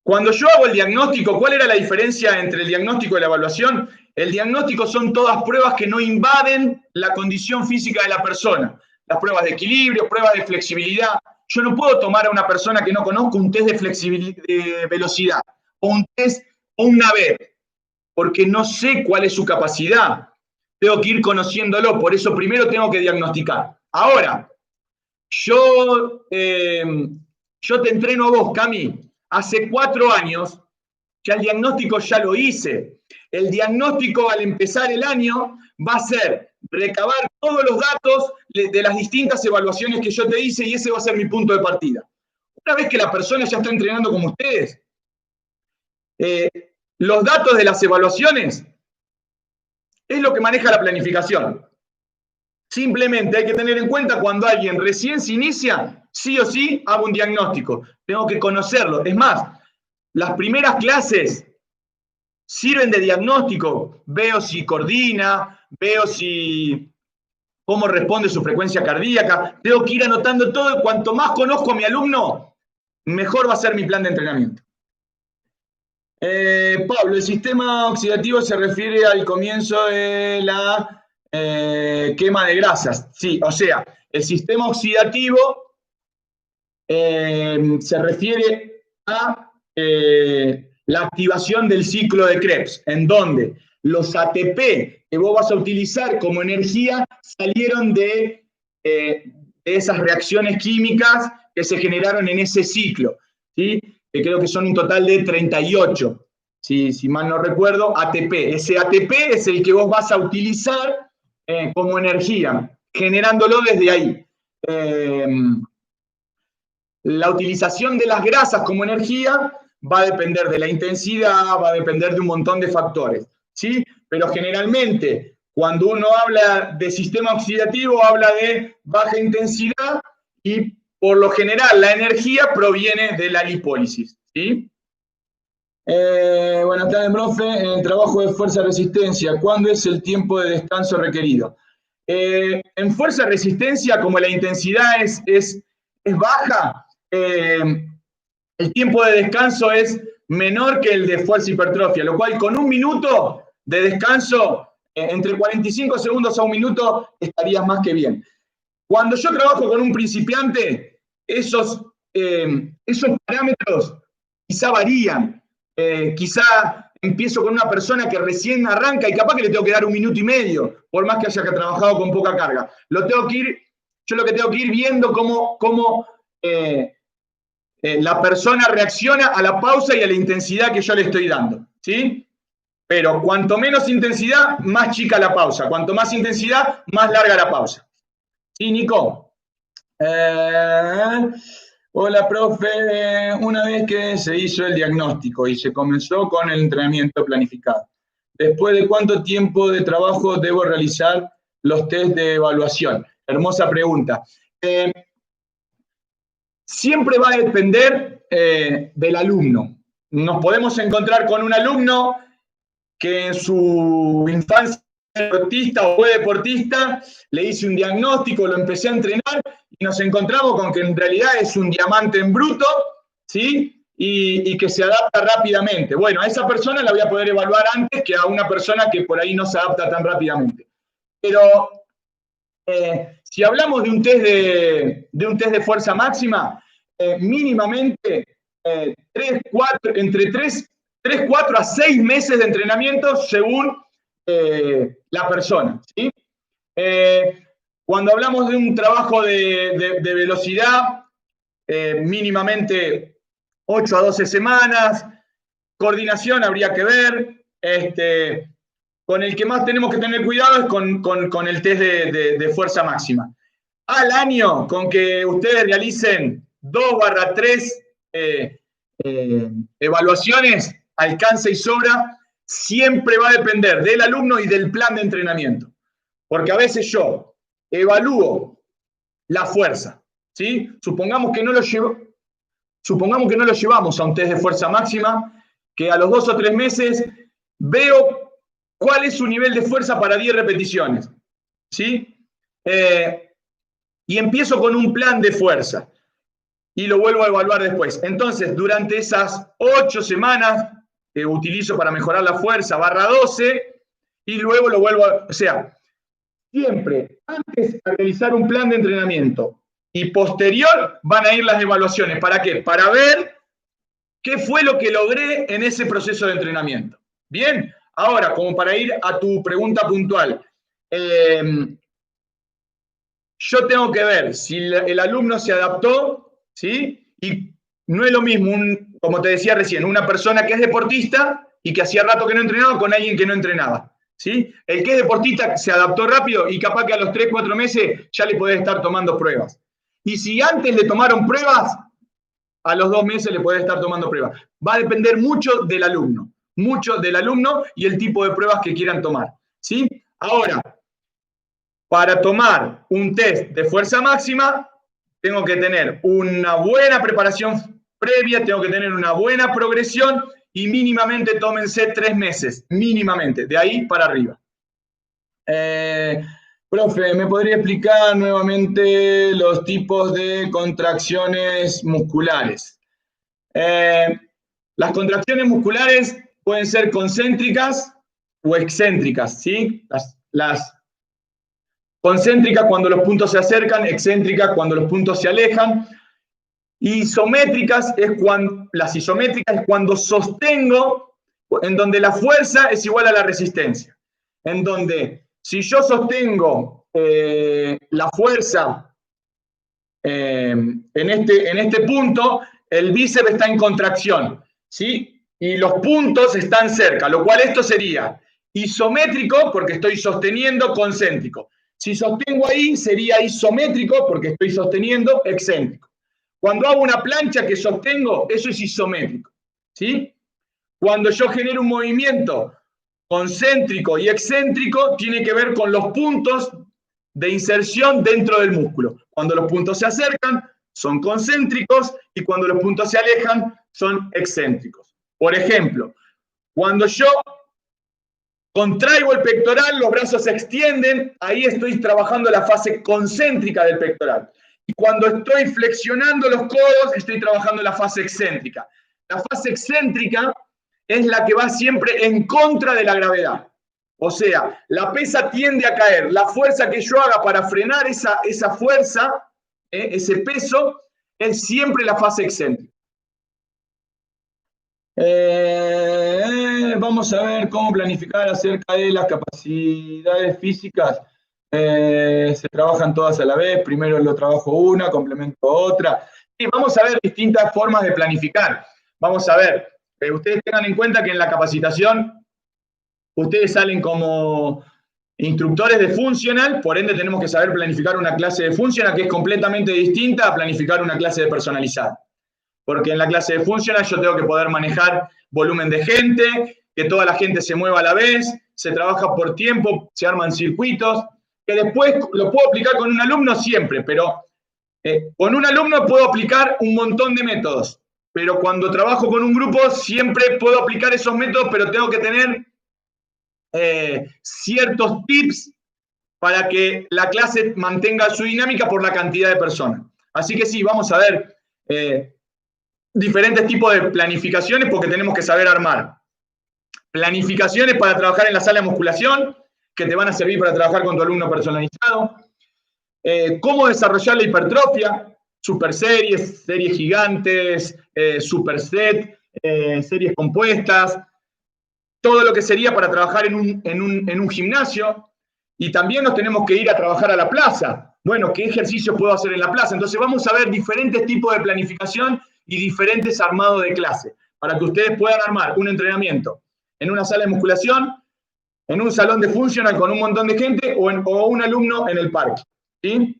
S1: Cuando yo hago el diagnóstico, ¿cuál era la diferencia entre el diagnóstico y la evaluación? El diagnóstico son todas pruebas que no invaden la condición física de la persona. Las pruebas de equilibrio, pruebas de flexibilidad. Yo no puedo tomar a una persona que no conozco un test de flexibilidad, de velocidad, o un test o un NAVET, porque no sé cuál es su capacidad. Tengo que ir conociéndolo, por eso primero tengo que diagnosticar. Ahora, yo te entreno a vos, Cami, hace 4 años, ya el diagnóstico ya lo hice. El diagnóstico al empezar el año va a ser recabar todos los datos de las distintas evaluaciones que yo te hice y ese va a ser mi punto de partida. Una vez que la persona ya está entrenando como ustedes, los datos de las evaluaciones es lo que maneja la planificación. Simplemente hay que tener en cuenta cuando alguien recién se inicia, sí o sí hago un diagnóstico. Tengo que conocerlo. Es más, las primeras clases sirven de diagnóstico. Veo si coordina, veo cómo responde su frecuencia cardíaca. Tengo que ir anotando todo. Cuanto más conozco a mi alumno, mejor va a ser mi plan de entrenamiento. Pablo, el sistema oxidativo se refiere al comienzo de la quema de grasas. Sí, o sea, el sistema oxidativo se refiere a la activación del ciclo de Krebs, en donde los ATP que vos vas a utilizar como energía salieron de esas reacciones químicas que se generaron en ese ciclo, ¿sí? Que creo que son un total de 38, si mal no recuerdo, ATP. Ese ATP es el que vos vas a utilizar como energía, generándolo desde ahí. La utilización de las grasas como energía va a depender de la intensidad, va a depender de un montón de factores, ¿sí? Pero generalmente, cuando uno habla de sistema oxidativo, habla de baja intensidad y por lo general, la energía proviene de la lipólisis, ¿sí? Buenas tardes, profe. En el trabajo de fuerza-resistencia, ¿cuándo es el tiempo de descanso requerido? En fuerza-resistencia, como la intensidad es baja, el tiempo de descanso es menor que el de fuerza-hipertrofia, lo cual con 1 minuto de descanso, entre 45 segundos a un minuto, estarías más que bien. Cuando yo trabajo con un principiante, esos parámetros quizá varían. Quizá empiezo con una persona que recién arranca y capaz que le tengo que dar 1 minuto y medio, por más que haya trabajado con poca carga. Yo lo que tengo que ir viendo cómo la persona reacciona a la pausa y a la intensidad que yo le estoy dando, ¿sí? Pero cuanto menos intensidad, más chica la pausa. Cuanto más intensidad, más larga la pausa. ¿Sí, Nico? Hola, profe. Una vez que se hizo el diagnóstico y se comenzó con el entrenamiento planificado, ¿después de cuánto tiempo de trabajo debo realizar los test de evaluación? Hermosa pregunta. Siempre va a depender del alumno. Nos podemos encontrar con un alumno que en su infancia deportista o fue deportista, le hice un diagnóstico, lo empecé a entrenar y nos encontramos con que en realidad es un diamante en bruto, ¿sí? Y que se adapta rápidamente. Bueno, a esa persona la voy a poder evaluar antes que a una persona que por ahí no se adapta tan rápidamente. Pero si hablamos de un test de fuerza máxima, mínimamente entre 3, 4 a 6 meses de entrenamiento según la persona, ¿sí? Cuando hablamos de un trabajo de velocidad, mínimamente 8 a 12 semanas, coordinación habría que ver, con el que más tenemos que tener cuidado es con el test de fuerza máxima. Al año, con que ustedes realicen 2/3 evaluaciones, alcanza y sobra. Siempre va a depender del alumno y del plan de entrenamiento. Porque a veces yo evalúo la fuerza, ¿sí? Supongamos que no lo llevamos a un test de fuerza máxima, que a los 2 o 3 meses veo cuál es su nivel de fuerza para 10 repeticiones, ¿sí? Y empiezo con un plan de fuerza y lo vuelvo a evaluar después. Entonces, durante esas 8 semanas que utilizo para mejorar la fuerza, /12, y luego lo vuelvo a... O sea, siempre, antes de realizar un plan de entrenamiento y posterior, van a ir las evaluaciones. ¿Para qué? Para ver qué fue lo que logré en ese proceso de entrenamiento. Bien, ahora, como para ir a tu pregunta puntual, yo tengo que ver si el alumno se adaptó, ¿sí? Y no es lo mismo, como te decía recién, una persona que es deportista y que hacía rato que no entrenaba con alguien que no entrenaba, ¿sí? El que es deportista se adaptó rápido y capaz que a los 3, 4 meses ya le podés estar tomando pruebas. Y si antes le tomaron pruebas, a los 2 meses le podés estar tomando pruebas. Va a depender mucho del alumno y el tipo de pruebas que quieran tomar, ¿sí? Ahora, para tomar un test de fuerza máxima, tengo que tener una buena preparación previa, tengo que tener una buena progresión y mínimamente tómense 3 meses, mínimamente, de ahí para arriba. Profe, ¿me podría explicar nuevamente los tipos de contracciones musculares? Las contracciones musculares pueden ser concéntricas o excéntricas, ¿sí? Las concéntricas cuando los puntos se acercan, excéntricas cuando los puntos se alejan. Isométricas las isométricas es cuando sostengo, en donde la fuerza es igual a la resistencia. En donde si yo sostengo la fuerza en este punto, el bíceps está en contracción, ¿sí? Y los puntos están cerca, lo cual esto sería isométrico porque estoy sosteniendo, concéntrico. Si sostengo ahí, sería isométrico porque estoy sosteniendo, excéntrico. Cuando hago una plancha que sostengo, eso es isométrico, ¿sí? Cuando yo genero un movimiento concéntrico y excéntrico, tiene que ver con los puntos de inserción dentro del músculo. Cuando los puntos se acercan, son concéntricos, y cuando los puntos se alejan, son excéntricos. Por ejemplo, cuando yo contraigo el pectoral, los brazos se extienden, ahí estoy trabajando la fase concéntrica del pectoral. Y cuando estoy flexionando los codos, estoy trabajando la fase excéntrica. La fase excéntrica es la que va siempre en contra de la gravedad. O sea, la pesa tiende a caer. La fuerza que yo haga para frenar esa fuerza, ese peso, es siempre la fase excéntrica. Vamos a ver cómo planificar acerca de las capacidades físicas. Se trabajan todas a la vez, primero lo trabajo una, complemento otra. Sí, vamos a ver distintas formas de planificar. Vamos a ver, ustedes tengan en cuenta que en la capacitación ustedes salen como instructores de funcional, por ende tenemos que saber planificar una clase de funcional que es completamente distinta a planificar una clase de personalizada. Porque en la clase de funcional yo tengo que poder manejar volumen de gente, que toda la gente se mueva a la vez, se trabaja por tiempo, se arman circuitos, que después lo puedo aplicar con un alumno siempre, pero con un alumno puedo aplicar un montón de métodos, pero cuando trabajo con un grupo siempre puedo aplicar esos métodos, pero tengo que tener ciertos tips para que la clase mantenga su dinámica por la cantidad de personas. Así que sí, vamos a ver diferentes tipos de planificaciones porque tenemos que saber armar. Planificaciones para trabajar en la sala de musculación, que te van a servir para trabajar con tu alumno personalizado. Cómo desarrollar la hipertrofia, super series, series gigantes, superset, series compuestas, todo lo que sería para trabajar en un gimnasio. Y también nos tenemos que ir a trabajar a la plaza. Bueno, ¿qué ejercicio puedo hacer en la plaza? Entonces vamos a ver diferentes tipos de planificación y diferentes armados de clase, para que ustedes puedan armar un entrenamiento en una sala de musculación, en un salón de funcional con un montón de gente o un alumno en el parque. ¿Sí?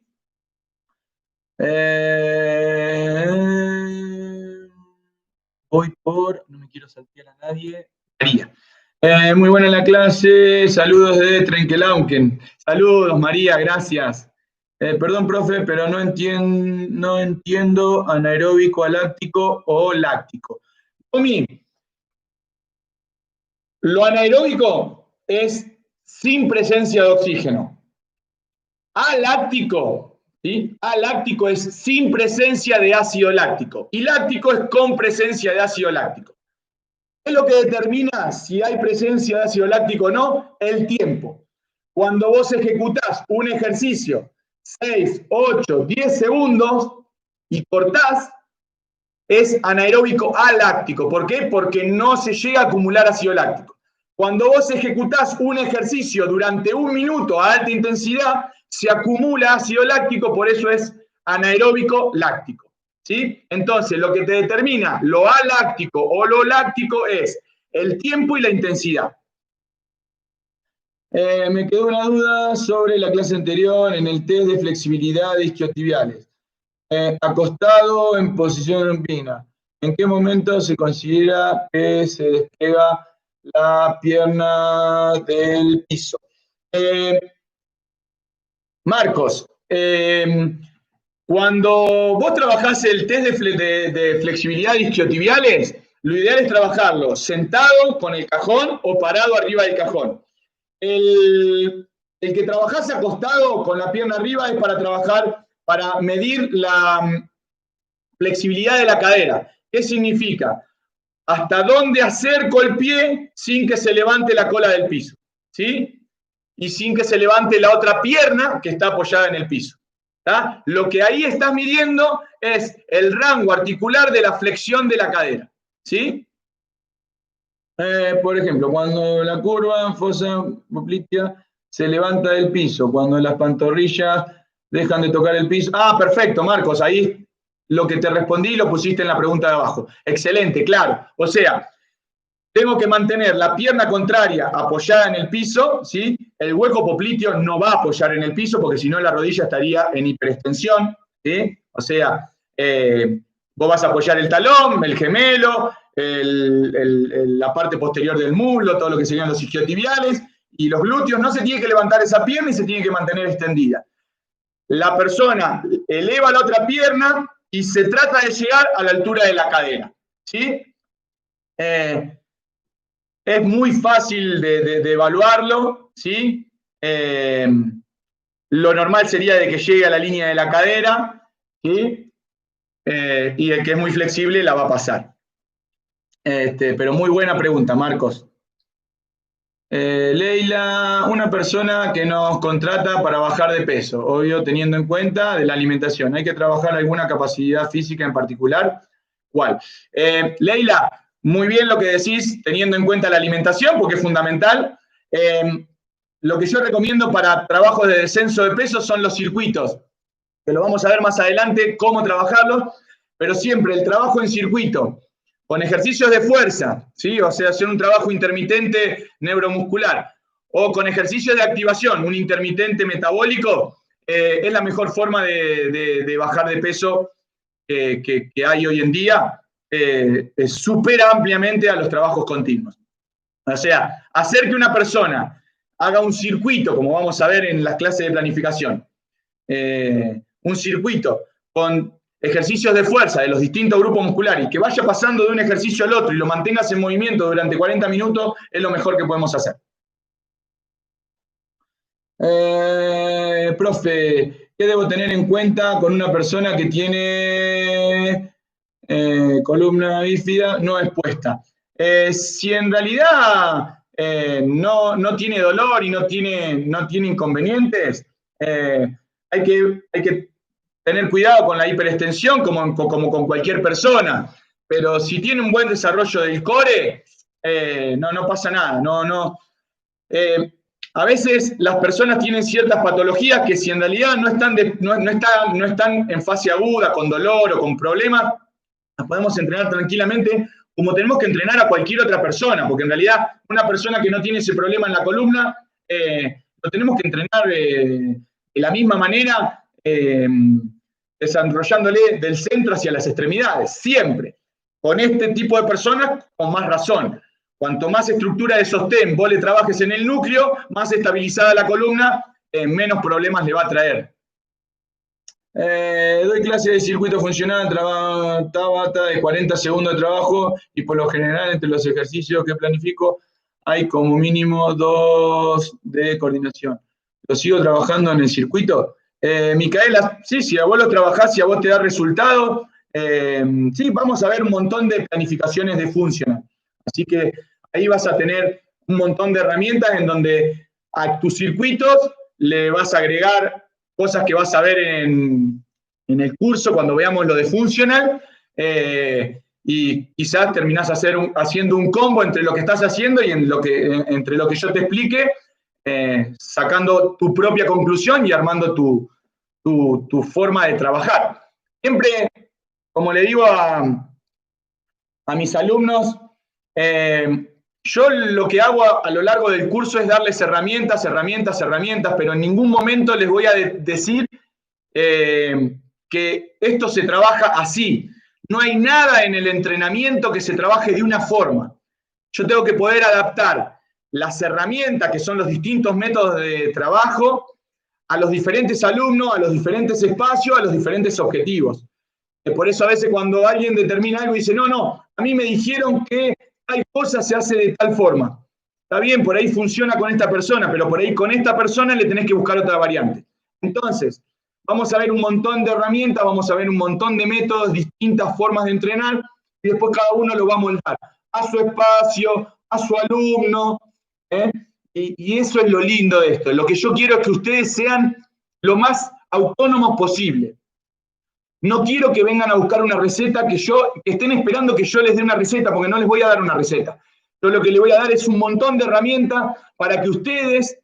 S1: Voy por, no me quiero saltear a nadie, María. Muy buena la clase, saludos de Trenkelauken. Saludos, María, gracias. Perdón, profe, pero no entiendo anaeróbico, aláctico o láctico. Tommy, lo anaeróbico es sin presencia de oxígeno. Aláctico, ¿sí? Aláctico es sin presencia de ácido láctico. Y láctico es con presencia de ácido láctico. ¿Qué es lo que determina si hay presencia de ácido láctico o no? El tiempo. Cuando vos ejecutás un ejercicio 6, 8, 10 segundos y cortás, es anaeróbico aláctico. ¿Por qué? Porque no se llega a acumular ácido láctico. Cuando vos ejecutás un ejercicio durante 1 minuto a alta intensidad, se acumula ácido láctico, por eso es anaeróbico láctico. ¿Sí? Entonces, lo que te determina lo aláctico o lo láctico es el tiempo y la intensidad. Me quedó una duda sobre la clase anterior en el test de flexibilidad de isquiotibiales. Acostado en posición supina. ¿En qué momento se considera que se despega la pierna del piso? Marcos, cuando vos trabajás el test de flexibilidad de isquiotibiales, lo ideal es trabajarlo sentado con el cajón o parado arriba del cajón. El que trabajás acostado con la pierna arriba es para trabajar, para medir la flexibilidad de la cadera. ¿Qué significa? Hasta dónde acerco el pie sin que se levante la cola del piso, ¿sí? Y sin que se levante la otra pierna que está apoyada en el piso. ¿Tá? Lo que ahí estás midiendo es el rango articular de la flexión de la cadera, ¿sí? Por ejemplo, cuando la curva fosa poplitea se levanta del piso, cuando las pantorrillas dejan de tocar el piso. Ah, perfecto, Marcos, ahí lo que te respondí lo pusiste en la pregunta de abajo. Excelente, claro. O sea, tengo que mantener la pierna contraria apoyada en el piso, ¿sí? El hueco popliteo no va a apoyar en el piso porque si no la rodilla estaría en hiperextensión, ¿sí? O sea, vos vas a apoyar el talón, el gemelo, la parte posterior del muslo, todo lo que serían los isquiotibiales, y los glúteos. No se tiene que levantar esa pierna y se tiene que mantener extendida. La persona eleva la otra pierna y se trata de llegar a la altura de la cadera, ¿sí? Es muy fácil de evaluarlo, ¿sí? Lo normal sería de que llegue a la línea de la cadera, ¿sí? Y el que es muy flexible la va a pasar. Pero muy buena pregunta, Marcos. Leila, una persona que nos contrata para bajar de peso, obvio teniendo en cuenta de la alimentación. ¿Hay que trabajar alguna capacidad física en particular? ¿Cuál? Leila, muy bien lo que decís, teniendo en cuenta la alimentación, porque es fundamental. Lo que yo recomiendo para trabajos de descenso de peso son los circuitos, que lo vamos a ver más adelante cómo trabajarlos, pero siempre el trabajo en circuito, con ejercicios de fuerza, ¿sí? O sea, hacer un trabajo intermitente neuromuscular, o con ejercicios de activación, un intermitente metabólico, es la mejor forma de bajar de peso que hay hoy en día, supera ampliamente a los trabajos continuos. O sea, hacer que una persona haga un circuito, como vamos a ver en las clases de planificación, un circuito con ejercicios de fuerza de los distintos grupos musculares y que vaya pasando de un ejercicio al otro y lo mantengas en movimiento durante 40 minutos, es lo mejor que podemos hacer. Profe, ¿qué debo tener en cuenta con una persona que tiene columna bífida no expuesta? Si en realidad no tiene dolor y no tiene inconvenientes, hay que tener cuidado con la hiperextensión como con cualquier persona, pero si tiene un buen desarrollo del core, no pasa nada. A veces las personas tienen ciertas patologías que si en realidad no están en fase aguda, con dolor o con problemas, las podemos entrenar tranquilamente como tenemos que entrenar a cualquier otra persona, porque en realidad una persona que no tiene ese problema en la columna, lo tenemos que entrenar de la misma manera, desarrollándole del centro hacia las extremidades, siempre. Con este tipo de personas, con más razón. Cuanto más estructura de sostén vos le trabajes en el núcleo, más estabilizada la columna, menos problemas le va a traer. Doy clase de circuito funcional, Tabata de 40 segundos de trabajo y por lo general entre los ejercicios que planifico hay como mínimo 2 de coordinación. ¿Lo sigo trabajando en el circuito? Micaela, sí, si a vos lo trabajás, si a vos te da resultado, sí, vamos a ver un montón de planificaciones de funcional. Así que ahí vas a tener un montón de herramientas en donde a tus circuitos le vas a agregar cosas que vas a ver en el curso cuando veamos lo de funcional, y quizás terminás haciendo un combo entre lo que estás haciendo y entre lo que yo te explique, sacando tu propia conclusión y armando tu forma de trabajar. Siempre, como le digo a mis alumnos, yo lo que hago a lo largo del curso es darles herramientas, pero en ningún momento les voy a decir que esto se trabaja así. No hay nada en el entrenamiento que se trabaje de una forma. Yo tengo que poder adaptar las herramientas, que son los distintos métodos de trabajo, a los diferentes alumnos, a los diferentes espacios, a los diferentes objetivos. Por eso a veces cuando alguien determina algo y dice, no, a mí me dijeron que tal cosa se hace de tal forma. Está bien, por ahí funciona con esta persona, pero por ahí con esta persona le tenés que buscar otra variante. Entonces, vamos a ver un montón de herramientas, vamos a ver un montón de métodos, distintas formas de entrenar, y después cada uno lo va a moldar a su espacio, a su alumno, y eso es lo lindo de esto. Lo que yo quiero es que ustedes sean lo más autónomos posible. No quiero que vengan a buscar una receta, que estén esperando que yo les dé una receta, porque no les voy a dar una receta. Yo lo que les voy a dar es un montón de herramientas para que ustedes,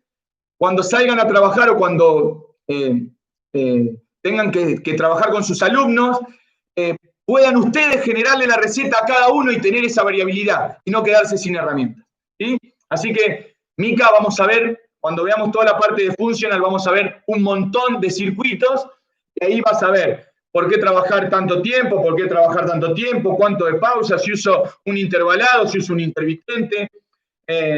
S1: cuando salgan a trabajar o cuando tengan que trabajar con sus alumnos, puedan ustedes generarle la receta a cada uno y tener esa variabilidad y no quedarse sin herramientas, ¿sí? Así que, Mica, vamos a ver, cuando veamos toda la parte de funcional, vamos a ver un montón de circuitos y ahí vas a ver por qué trabajar tanto tiempo, cuánto de pausa, si uso un intervalado, si uso un intermitente,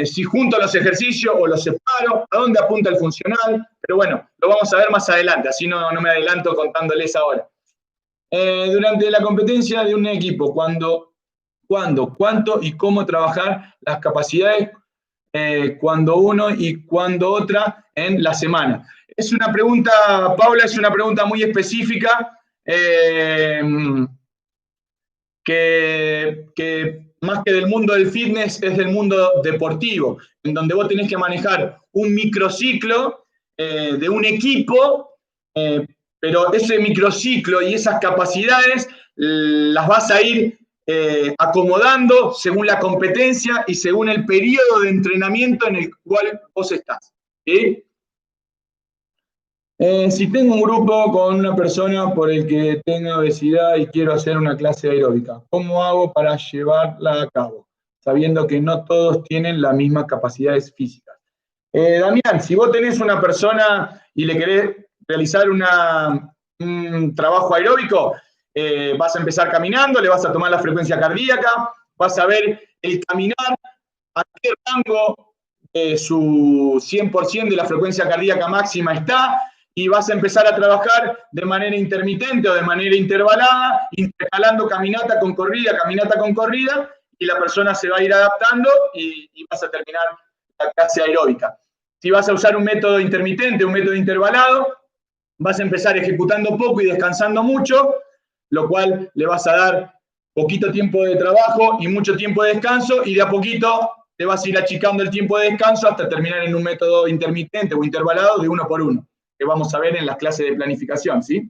S1: si junto los ejercicios o los separo, a dónde apunta el funcional, pero bueno, lo vamos a ver más adelante, así no me adelanto contándoles ahora. Durante la competencia de un equipo, ¿cuándo, cuánto y cómo trabajar las capacidades, cuando uno y cuando otra en la semana? Es una pregunta, Paula, es una pregunta muy específica, que más que del mundo del fitness, es del mundo deportivo, en donde vos tenés que manejar un microciclo de un equipo, pero ese microciclo y esas capacidades las vas a ir acomodando según la competencia y según el periodo de entrenamiento en el cual vos estás. ¿Sí? Si tengo un grupo con una persona por el que tenga obesidad y quiero hacer una clase aeróbica, ¿cómo hago para llevarla a cabo? Sabiendo que no todos tienen las mismas capacidades físicas. Damián, si vos tenés una persona y le querés realizar un trabajo aeróbico, vas a empezar caminando, le vas a tomar la frecuencia cardíaca, vas a ver el caminar, a qué rango su 100% de la frecuencia cardíaca máxima está, y vas a empezar a trabajar de manera intermitente o de manera intervalada, intercalando caminata con corrida, y la persona se va a ir adaptando y vas a terminar la clase aeróbica. Si vas a usar un método intermitente, un método intervalado, vas a empezar ejecutando poco y descansando mucho, lo cual le vas a dar poquito tiempo de trabajo y mucho tiempo de descanso, y de a poquito te vas a ir achicando el tiempo de descanso hasta terminar en un método intermitente o intervalado de 1 por 1, que vamos a ver en las clases de planificación, ¿sí?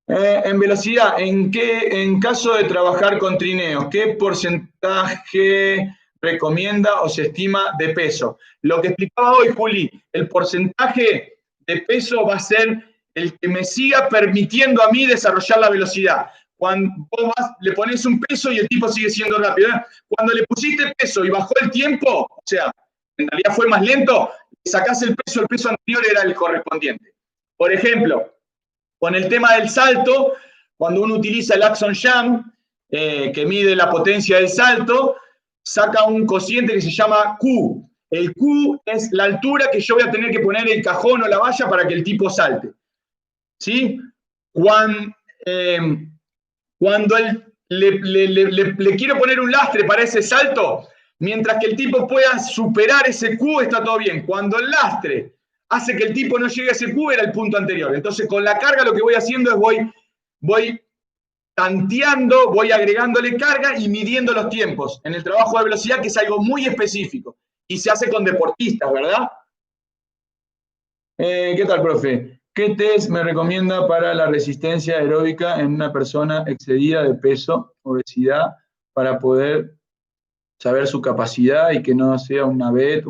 S1: En velocidad, en caso de trabajar con trineos, ¿qué porcentaje recomienda o se estima de peso? Lo que explicaba hoy, Juli, el porcentaje de peso va a ser el que me siga permitiendo a mí desarrollar la velocidad. Cuando vos le pones un peso y el tipo sigue siendo rápido. Cuando le pusiste peso y bajó el tiempo, o sea, en realidad fue más lento, sacás el peso anterior era el correspondiente. Por ejemplo, con el tema del salto, cuando uno utiliza el Axon Jump, que mide la potencia del salto, saca un cociente que se llama Q. El Q es la altura que yo voy a tener que poner el cajón o la valla para que el tipo salte. ¿Sí? Cuando le quiero poner un lastre para ese salto, mientras que el tipo pueda superar ese Q, está todo bien. Cuando el lastre hace que el tipo no llegue a ese Q, era el punto anterior. Entonces, con la carga lo que voy haciendo es voy tanteando, voy agregándole carga y midiendo los tiempos en el trabajo de velocidad, que es algo muy específico y se hace con deportistas, ¿verdad? ¿Qué tal, profe? ¿Qué test me recomienda para la resistencia aeróbica en una persona excedida de peso, obesidad, para poder saber su capacidad y que no sea una BET?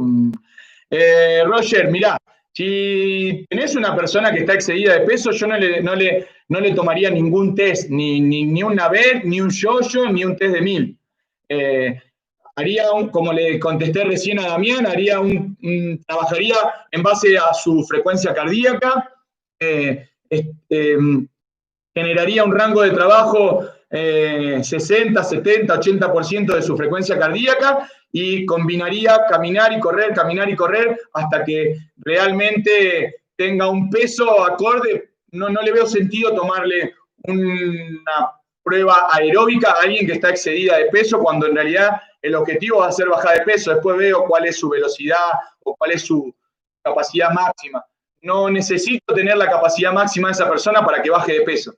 S1: Roger, mirá, si tenés una persona que está excedida de peso, yo no le tomaría ningún test, ni una BET, ni un yo-yo, ni un test de 1000. Como le contesté recién a Damián, trabajaría en base a su frecuencia cardíaca, generaría un rango de trabajo 60, 70, 80% de su frecuencia cardíaca, y combinaría caminar y correr hasta que realmente tenga un peso acorde. No le veo sentido tomarle una prueba aeróbica a alguien que está excedida de peso, cuando en realidad el objetivo va a ser bajar de peso. Después veo cuál es su velocidad o cuál es su capacidad máxima. No necesito tener la capacidad máxima de esa persona para que baje de peso.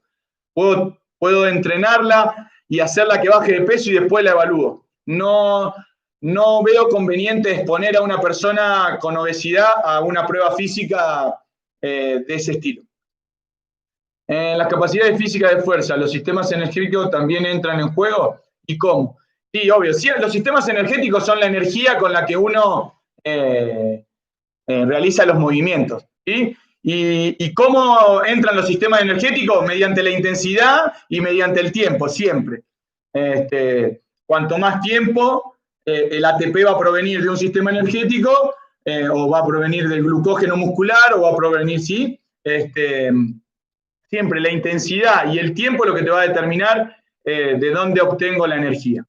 S1: Puedo entrenarla y hacerla que baje de peso y después la evalúo. No veo conveniente exponer a una persona con obesidad a una prueba física de ese estilo. Las capacidades físicas de fuerza, ¿los sistemas energéticos también entran en juego? ¿Y cómo? Sí, obvio. Sí, los sistemas energéticos son la energía con la que uno realiza los movimientos. ¿Sí? ¿Y cómo entran los sistemas energéticos? Mediante la intensidad y mediante el tiempo, siempre. Cuanto más tiempo, el ATP va a provenir de un sistema energético, o va a provenir del glucógeno muscular, o va a provenir, sí, siempre la intensidad y el tiempo es lo que te va a determinar de dónde obtengo la energía.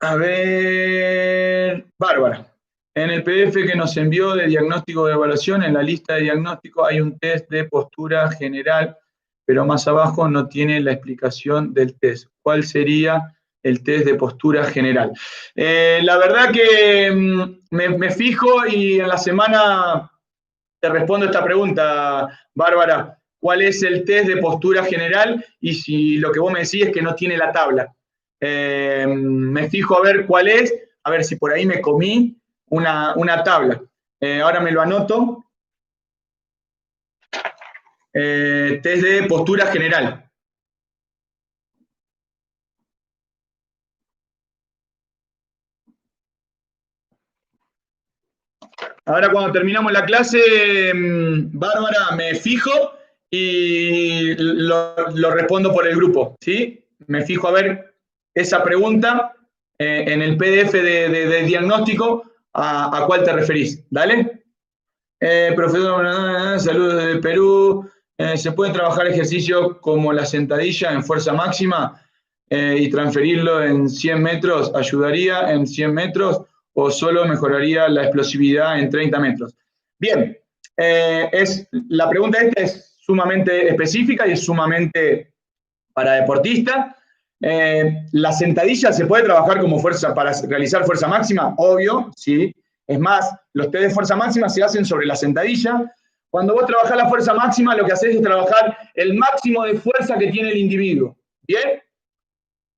S1: A ver, Bárbara. En el PDF que nos envió de diagnóstico de evaluación, en la lista de diagnóstico hay un test de postura general, pero más abajo no tiene la explicación del test. ¿Cuál sería el test de postura general? La verdad que me fijo y en la semana te respondo esta pregunta, Bárbara, cuál es el test de postura general y si lo que vos me decís es que no tiene la tabla. Me fijo a ver cuál es, a ver si por ahí me comí una tabla. Ahora me lo anoto. Test de postura general. Ahora cuando terminamos la clase, Bárbara, me fijo y lo respondo por el grupo, ¿sí? Me fijo a ver esa pregunta en el PDF de diagnóstico, a cuál te referís. ¿Dale? Profesor, saludos desde Perú. ¿Se pueden trabajar ejercicios como la sentadilla en fuerza máxima y transferirlo en 100 metros? ¿Ayudaría en 100 metros o solo mejoraría la explosividad en 30 metros? Bien, la pregunta esta es sumamente específica y es sumamente para deportistas. La sentadilla se puede trabajar como fuerza para realizar fuerza máxima, obvio, sí. Es más, los test de fuerza máxima se hacen sobre la sentadilla. Cuando vos trabajás la fuerza máxima, lo que haces es trabajar el máximo de fuerza que tiene el individuo. ¿Bien?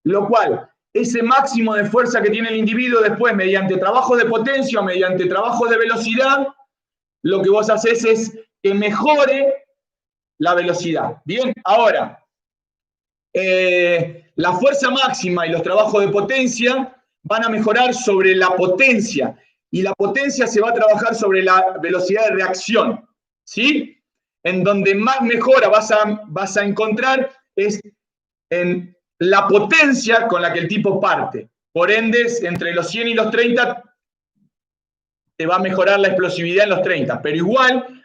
S1: Lo cual, ese máximo de fuerza que tiene el individuo, después, mediante trabajo de potencia o mediante trabajo de velocidad, lo que vos haces es que mejore la velocidad. Bien, ahora, la fuerza máxima y los trabajos de potencia van a mejorar sobre la potencia y la potencia se va a trabajar sobre la velocidad de reacción, ¿sí? En donde más mejora vas a encontrar es en la potencia con la que el tipo parte. Por ende, entre los 100 y los 30 te va a mejorar la explosividad en los 30, pero igual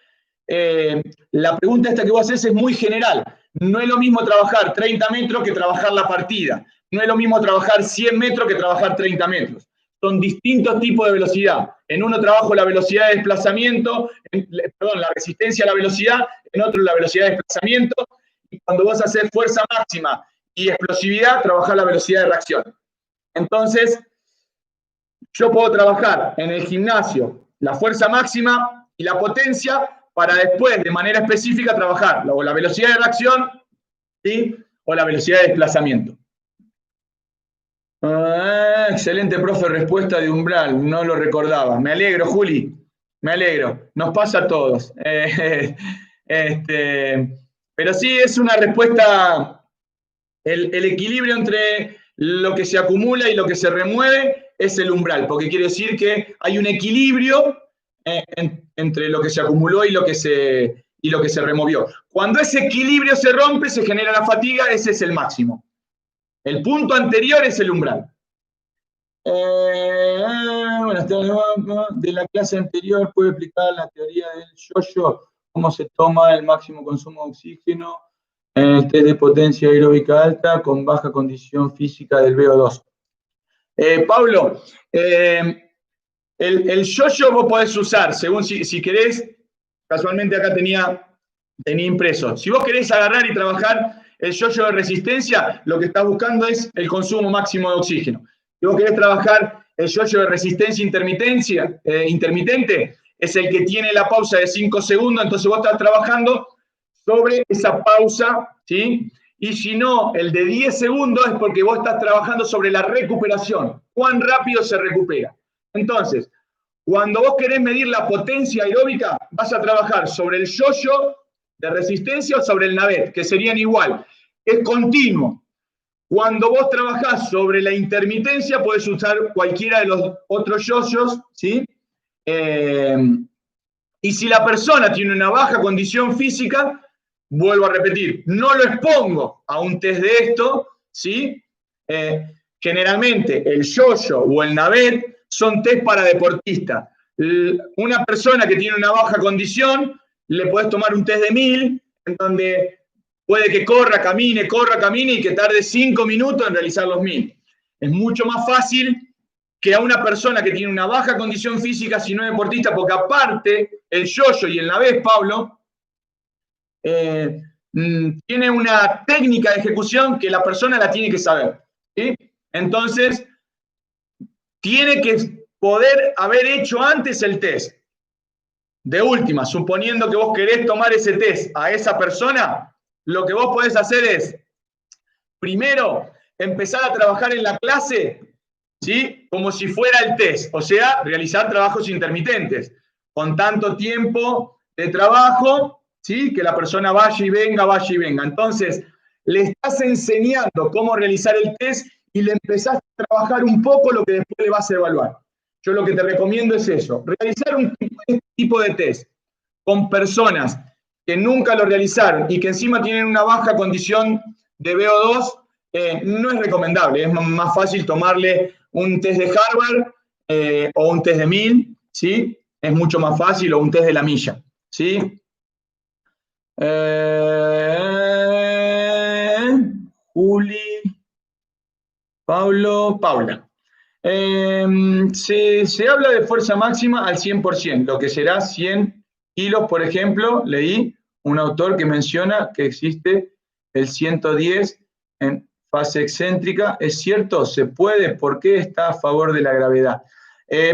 S1: la pregunta esta que vos haces es muy general. No es lo mismo trabajar 30 metros que trabajar la partida. No es lo mismo trabajar 100 metros que trabajar 30 metros. Son distintos tipos de velocidad. En uno trabajo la velocidad de desplazamiento, la resistencia a la velocidad, en otro la velocidad de desplazamiento. Y cuando vos haces fuerza máxima y explosividad, trabajás la velocidad de reacción. Entonces, yo puedo trabajar en el gimnasio la fuerza máxima y la potencia para después, de manera específica, trabajar o la velocidad de reacción, ¿sí? O la velocidad de desplazamiento. Excelente, profe, respuesta de umbral, no lo recordaba. Me alegro, Juli, me alegro. Nos pasa a todos. Pero sí es una respuesta, el equilibrio entre lo que se acumula y lo que se remueve es el umbral, porque quiere decir que hay un equilibrio entre lo que se acumuló y lo que se removió. Cuando ese equilibrio se rompe, se genera la fatiga, ese es el máximo. El punto anterior es el umbral. Buenas tardes, de la clase anterior, ¿puede explicar la teoría del yo-yo? ¿Cómo se toma el máximo consumo de oxígeno en el test de potencia aeróbica alta con baja condición física del VO2? Pablo, el yo-yo vos podés usar, según si querés, casualmente acá tenía impreso. Si vos querés agarrar y trabajar el yo-yo de resistencia, lo que estás buscando es el consumo máximo de oxígeno. Si vos querés trabajar el yo-yo de resistencia intermitente, es el que tiene la pausa de 5 segundos, entonces vos estás trabajando sobre esa pausa, ¿sí? Y si no, el de 10 segundos es porque vos estás trabajando sobre la recuperación, cuán rápido se recupera. Entonces, cuando vos querés medir la potencia aeróbica, vas a trabajar sobre el yo-yo de resistencia o sobre el navet, que serían igual. Es continuo. Cuando vos trabajás sobre la intermitencia, podés usar cualquiera de los otros yo-yos, ¿sí? Y si la persona tiene una baja condición física, vuelvo a repetir, no lo expongo a un test de esto, ¿sí? Generalmente el yo-yo o el navet son test para deportistas. Una persona que tiene una baja condición, le podés tomar un test de 1000, en donde puede que corra, camine y que tarde 5 minutos en realizar los 1000. Es mucho más fácil que a una persona que tiene una baja condición física, si no es deportista, porque aparte el yo-yo y el navet, Pablo, tiene una técnica de ejecución que la persona la tiene que saber, ¿sí? Entonces, tiene que poder haber hecho antes el test. De última, suponiendo que vos querés tomar ese test a esa persona, lo que vos podés hacer es, primero, empezar a trabajar en la clase, ¿sí? Como si fuera el test, o sea, realizar trabajos intermitentes, con tanto tiempo de trabajo, ¿sí? Que la persona vaya y venga, vaya y venga. Entonces, le estás enseñando cómo realizar el test y le empezás a trabajar un poco lo que después le vas a evaluar. Yo lo que te recomiendo es eso, realizar este tipo de test con personas que nunca lo realizaron y que encima tienen una baja condición de VO2, no es recomendable. Es más fácil tomarle un test de Harvard o un test de 1000, ¿sí? Es mucho más fácil, o un test de la milla, ¿sí? Juli, Pablo, Paula. Se habla de fuerza máxima al 100%, lo que será 100 kilos, por ejemplo. Leí un autor que menciona que existe el 110 en fase excéntrica. ¿Es cierto? ¿Se puede? ¿Por qué está a favor de la gravedad?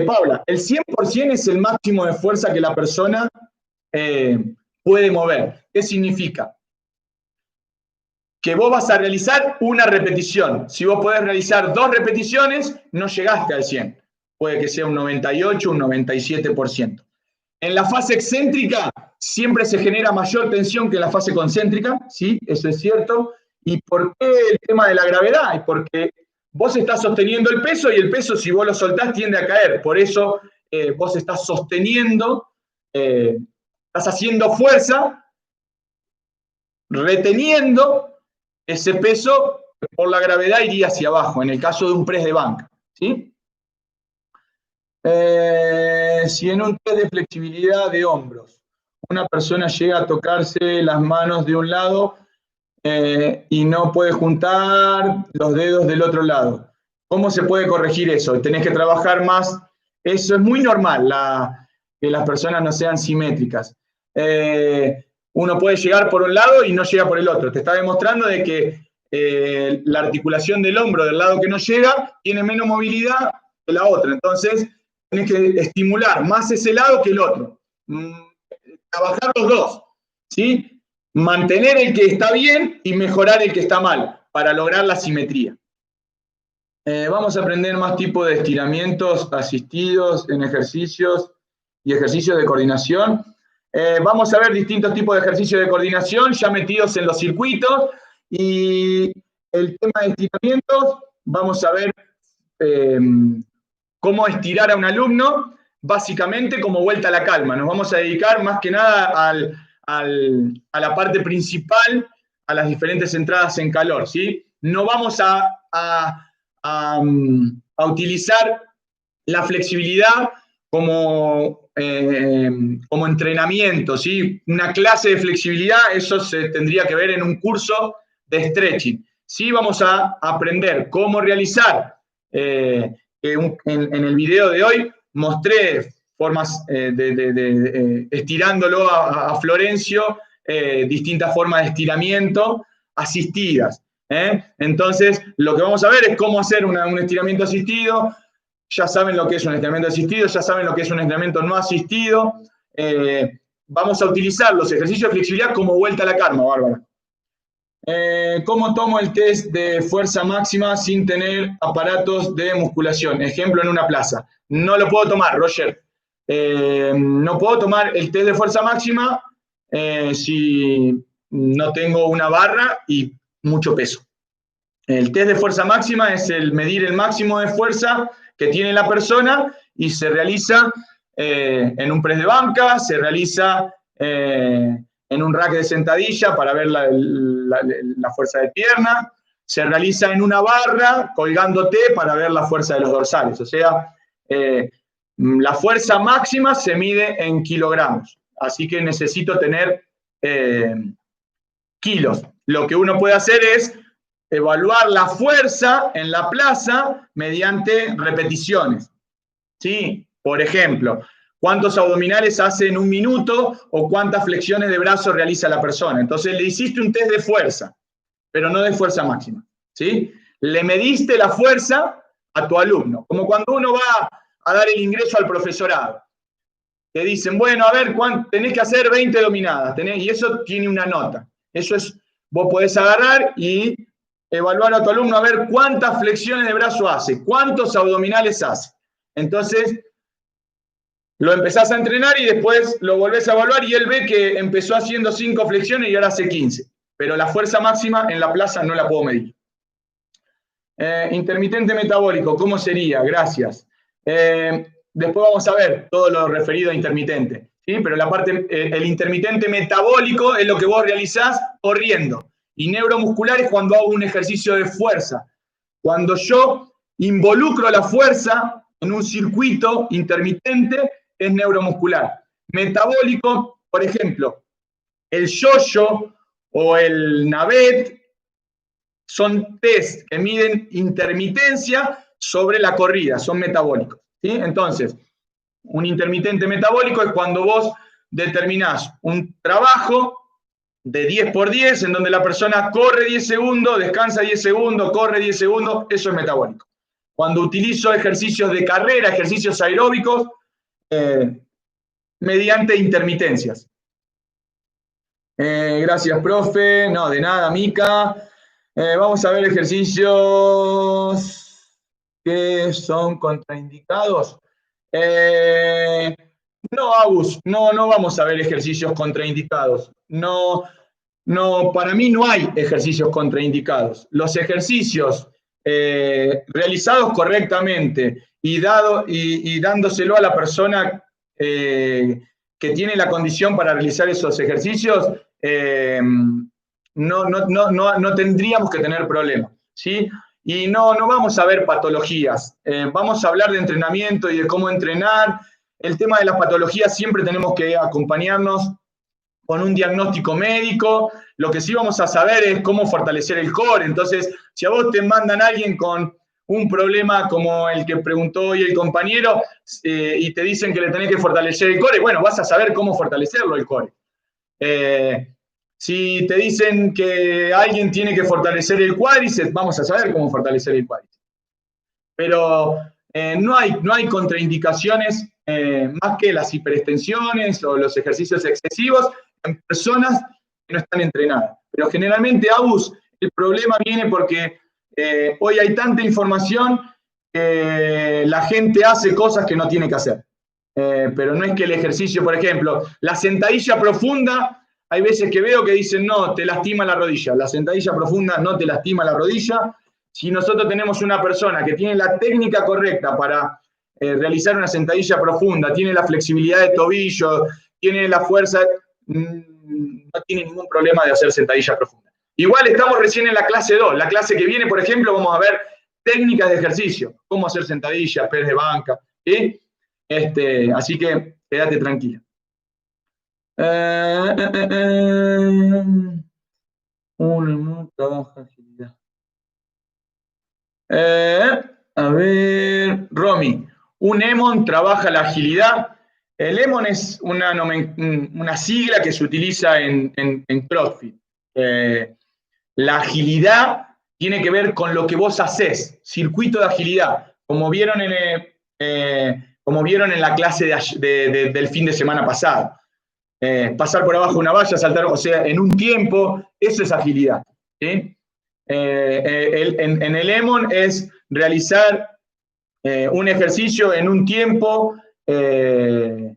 S1: Paula, el 100% es el máximo de fuerza que la persona puede mover. ¿Qué significa? Que vos vas a realizar una repetición. Si vos podés realizar 2 repeticiones, no llegaste al 100. Puede que sea un 98, un 97%. En la fase excéntrica siempre se genera mayor tensión que en la fase concéntrica, ¿sí? Eso es cierto. ¿Y por qué el tema de la gravedad? Es porque vos estás sosteniendo el peso y el peso, si vos lo soltás, tiende a caer. Por eso vos estás sosteniendo, estás haciendo fuerza, reteniendo ese peso por la gravedad iría hacia abajo, en el caso de un press de banca, ¿sí? Si en un test de flexibilidad de hombros una persona llega a tocarse las manos de un lado y no puede juntar los dedos del otro lado, ¿cómo se puede corregir eso? Tenés que trabajar más. Eso es muy normal, que las personas no sean simétricas. Uno puede llegar por un lado y no llega por el otro. Te está demostrando de que la articulación del hombro del lado que no llega tiene menos movilidad que la otra. Entonces, tenés que estimular más ese lado que el otro. Trabajar los dos, ¿sí? Mantener el que está bien y mejorar el que está mal para lograr la simetría. Vamos a aprender más tipos de estiramientos asistidos en ejercicios y ejercicios de coordinación. Vamos a ver distintos tipos de ejercicios de coordinación ya metidos en los circuitos, y el tema de estiramientos, vamos a ver cómo estirar a un alumno, básicamente como vuelta a la calma. Nos vamos a dedicar más que nada a la parte principal, a las diferentes entradas en calor, ¿sí? No vamos a utilizar la flexibilidad como entrenamiento, ¿sí? Una clase de flexibilidad, eso se tendría que ver en un curso de stretching. Sí, vamos a aprender cómo realizar, en el video de hoy mostré formas estirándolo a Florencio, distintas formas de estiramiento asistidas. Entonces, lo que vamos a ver es cómo hacer un estiramiento asistido. Ya saben lo que es un estiramiento asistido, ya saben lo que es un estiramiento no asistido. Vamos a utilizar los ejercicios de flexibilidad como vuelta a la calma, Bárbara. ¿Cómo tomo el test de fuerza máxima sin tener aparatos de musculación? Ejemplo, en una plaza. No lo puedo tomar, Roger. No puedo tomar el test de fuerza máxima si no tengo una barra y mucho peso. El test de fuerza máxima es el medir el máximo de fuerza que tiene la persona y se realiza en un press de banca, se realiza en un rack de sentadilla para ver la fuerza de pierna, se realiza en una barra colgándote para ver la fuerza de los dorsales. O sea, la fuerza máxima se mide en kilogramos, así que necesito tener kilos. Lo que uno puede hacer es evaluar la fuerza en la plaza mediante repeticiones, ¿sí? Por ejemplo, ¿cuántos abdominales hace en un minuto o cuántas flexiones de brazo realiza la persona? Entonces le hiciste un test de fuerza, pero no de fuerza máxima, ¿sí? Le mediste la fuerza a tu alumno, como cuando uno va a dar el ingreso al profesorado. te dicen, bueno, a ver, tenés que hacer 20 dominadas, y eso tiene una nota. Eso es, vos podés agarrar y evaluar a tu alumno a ver cuántas flexiones de brazo hace, cuántos abdominales hace. Entonces, lo empezás a entrenar y después lo volvés a evaluar y él ve que empezó haciendo 5 flexiones y ahora hace 15. Pero la fuerza máxima en la plaza no la puedo medir. Intermitente metabólico, ¿cómo sería? Gracias. Después vamos a ver todo lo referido a intermitente, ¿sí? Pero la parte, el intermitente metabólico es lo que vos realizás corriendo. Y neuromuscular es cuando hago un ejercicio de fuerza. Cuando yo involucro la fuerza en un circuito intermitente, es neuromuscular. Metabólico, por ejemplo, el yo-yo o el navet son test que miden intermitencia sobre la corrida, son metabólicos, ¿sí? Entonces, un intermitente metabólico es cuando vos determinás un trabajo de 10 por 10, en donde la persona corre 10 segundos, descansa 10 segundos, corre 10 segundos, eso es metabólico. Cuando utilizo ejercicios de carrera, ejercicios aeróbicos, mediante intermitencias. Gracias, profe. No, de nada, Mica. Vamos a ver ejercicios que son contraindicados. No, Agus, no vamos a ver ejercicios contraindicados. No, para mí no hay ejercicios contraindicados. Los ejercicios realizados correctamente y dándoselo a la persona que tiene la condición para realizar esos ejercicios, no tendríamos que tener problemas, ¿sí? Y no vamos a ver patologías. Vamos a hablar de entrenamiento y de cómo entrenar. El tema de las patologías siempre tenemos que acompañarnos con un diagnóstico médico. Lo que sí vamos a saber es cómo fortalecer el core. Entonces, si a vos te mandan a alguien con un problema como el que preguntó hoy el compañero y te dicen que le tenés que fortalecer el core, bueno, vas a saber cómo fortalecerlo el core. Si te dicen que alguien tiene que fortalecer el cuádriceps, vamos a saber cómo fortalecer el cuádriceps. Pero no hay contraindicaciones más que las hiperextensiones o los ejercicios excesivos en personas que no están entrenadas. Pero generalmente, Agus, el problema viene porque hoy hay tanta información que la gente hace cosas que no tiene que hacer. Pero no es que el ejercicio, por ejemplo, la sentadilla profunda, hay veces que veo que dicen, no, te lastima la rodilla. La sentadilla profunda no te lastima la rodilla. Si nosotros tenemos una persona que tiene la técnica correcta para realizar una sentadilla profunda, tiene la flexibilidad de tobillo, tiene la fuerza, no tiene ningún problema de hacer sentadilla profunda. Igual estamos recién en la clase 2. La clase que viene, por ejemplo, vamos a ver técnicas de ejercicio, cómo hacer sentadilla, press de banca, ¿sí? Así que quédate tranquila. Uno trabaja agilidad. A ver, Romy, un EMON trabaja la agilidad. El EMON es una sigla que se utiliza en CrossFit. La agilidad tiene que ver con lo que vos hacés, circuito de agilidad, como vieron en la clase del fin de semana pasado. Pasar por abajo de una valla, saltar, o sea, en un tiempo, eso es agilidad, ¿sí? En el EMON es realizar un ejercicio en un tiempo que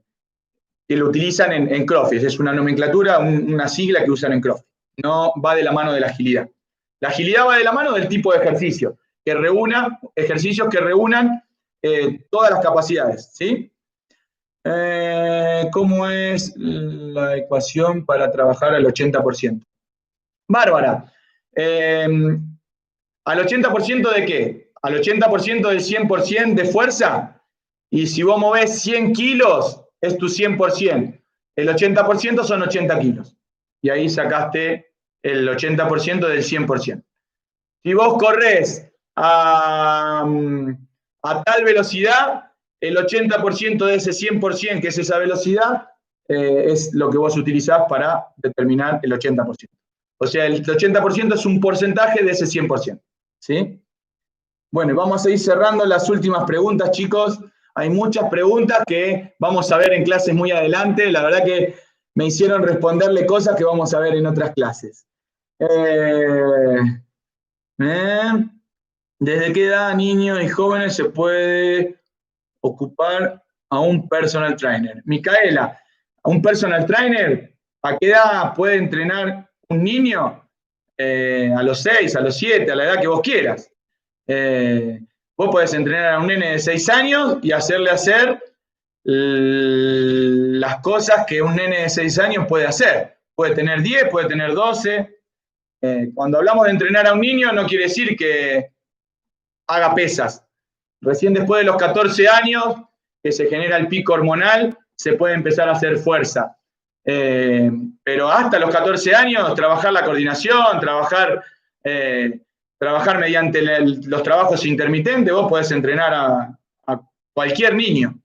S1: lo utilizan en CrossFit. Es una nomenclatura, una sigla que usan en CrossFit. No va de la mano de la agilidad. La agilidad va de la mano del tipo de ejercicio, ejercicios que reúnan todas las capacidades, ¿sí? ¿Cómo es la ecuación para trabajar al 80%? Bárbara. ¿Al 80% de qué? Al 80% del 100% de fuerza. Y si vos movés 100 kilos, es tu 100%. El 80% son 80 kilos. Y ahí sacaste el 80% del 100%. Si vos corres a tal velocidad, el 80% de ese 100%, que es esa velocidad, es lo que vos utilizás para determinar el 80%. O sea, el 80% es un porcentaje de ese 100%. ¿Sí? Bueno, vamos a ir cerrando las últimas preguntas, chicos. Hay muchas preguntas que vamos a ver en clases muy adelante. La verdad que me hicieron responderle cosas que vamos a ver en otras clases. ¿Desde qué edad niños y jóvenes se puede ocupar a un personal trainer? Micaela, ¿a un personal trainer? ¿A qué edad puede entrenar un niño? A los 6, a los 7, a la edad que vos quieras. Vos podés entrenar a un nene de 6 años y hacerle hacer las cosas que un nene de 6 años puede hacer. Puede tener 10, puede tener 12. Cuando hablamos de entrenar a un niño no quiere decir que haga pesas. Recién después de los 14 años, que se genera el pico hormonal, se puede empezar a hacer fuerza. Pero hasta los 14 años, trabajar la coordinación, trabajar mediante los trabajos intermitentes, vos podés entrenar a cualquier niño.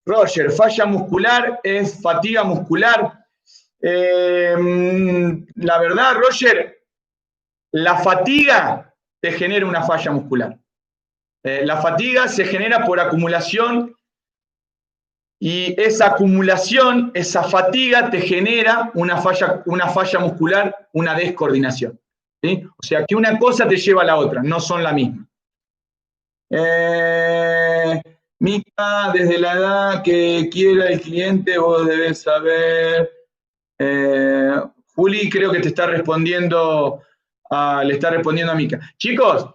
S1: Roger, falla muscular es fatiga muscular. La verdad, Roger, la fatiga te genera una falla muscular. La fatiga se genera por acumulación y esa acumulación, esa fatiga te genera una falla muscular, una descoordinación. ¿Sí? O sea que una cosa te lleva a la otra, no son la misma. Mica, desde la edad que quiera el cliente, vos debés saber. Juli, creo que te está respondiendo, le está respondiendo a Mica. Chicos,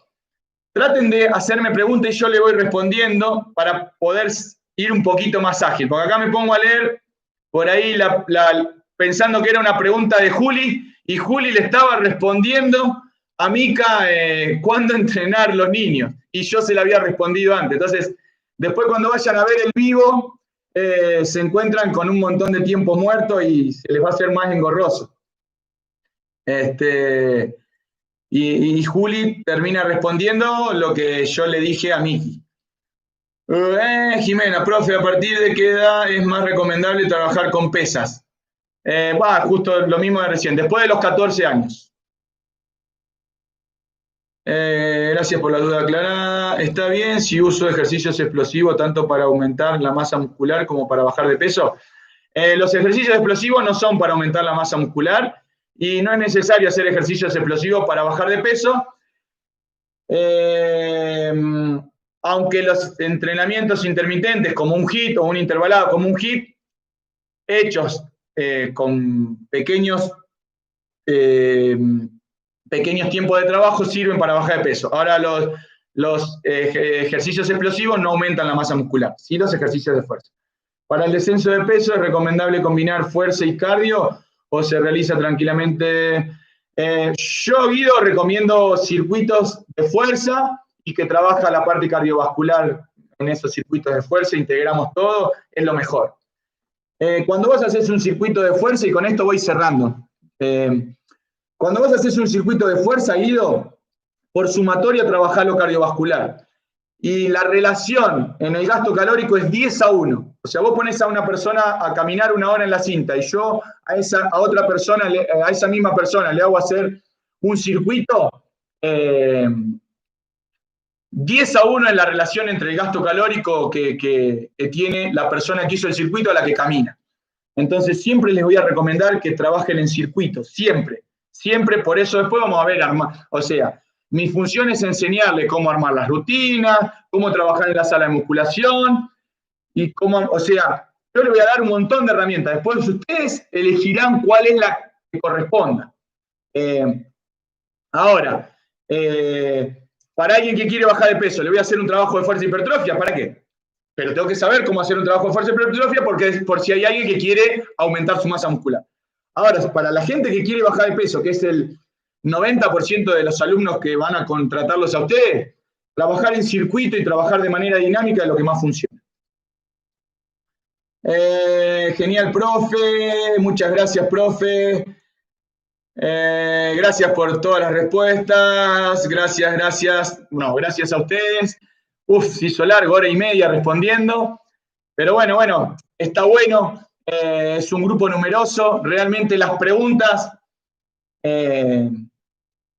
S1: traten de hacerme preguntas y yo le voy respondiendo para poder ir un poquito más ágil, porque acá me pongo a leer por ahí pensando que era una pregunta de Juli, y Juli le estaba respondiendo a Mica cuándo entrenar los niños, y yo se la había respondido antes. Entonces, después cuando vayan a ver el vivo, se encuentran con un montón de tiempo muerto y se les va a hacer más engorroso. Y Juli termina respondiendo lo que yo le dije a Miki. Jimena, profe, ¿a partir de qué edad es más recomendable trabajar con pesas? Justo lo mismo de recién, después de los 14 años. Gracias por la duda aclarada. ¿Está bien si uso ejercicios explosivos tanto para aumentar la masa muscular como para bajar de peso? Los ejercicios explosivos no son para aumentar la masa muscular y no es necesario hacer ejercicios explosivos para bajar de peso. Aunque los entrenamientos intermitentes como un HIIT o un intervalado como un HIIT, hechos con pequeños tiempos de trabajo, sirven para bajar de peso. Ahora los ejercicios explosivos no aumentan la masa muscular, sí los ejercicios de fuerza. Para el descenso de peso, ¿es recomendable combinar fuerza y cardio o se realiza tranquilamente? Yo, Guido, recomiendo circuitos de fuerza y que trabaja la parte cardiovascular en esos circuitos de fuerza, integramos todo, es lo mejor. Cuando vos haces un circuito de fuerza, y con esto voy cerrando, cuando vos haces un circuito de fuerza, Guido, por sumatoria trabajás lo cardiovascular. Y la relación en el gasto calórico es 10-1. O sea, vos pones a una persona a caminar 1 hora en la cinta y yo a esa misma persona le hago hacer un circuito, 10-1 es la relación entre el gasto calórico que tiene la persona que hizo el circuito a la que camina. Entonces siempre les voy a recomendar que trabajen en circuitos, siempre. Siempre, por eso después vamos a ver, o sea, mi función es enseñarles cómo armar las rutinas, cómo trabajar en la sala de musculación, y cómo, o sea, yo les voy a dar un montón de herramientas. Después ustedes elegirán cuál es la que corresponda. Ahora, para alguien que quiere bajar de peso, le voy a hacer un trabajo de fuerza y hipertrofia, ¿para qué? Pero tengo que saber cómo hacer un trabajo de fuerza y hipertrofia porque es por si hay alguien que quiere aumentar su masa muscular. Ahora, para la gente que quiere bajar de peso, que es el 90% de los alumnos que van a contratarlos a ustedes, trabajar en circuito y trabajar de manera dinámica es lo que más funciona. Genial, profe. Muchas gracias, profe. Gracias por todas las respuestas. Gracias. No, gracias a ustedes. Se hizo largo, 1 hora y media respondiendo. Pero bueno, está bueno. Es un grupo numeroso. Realmente las preguntas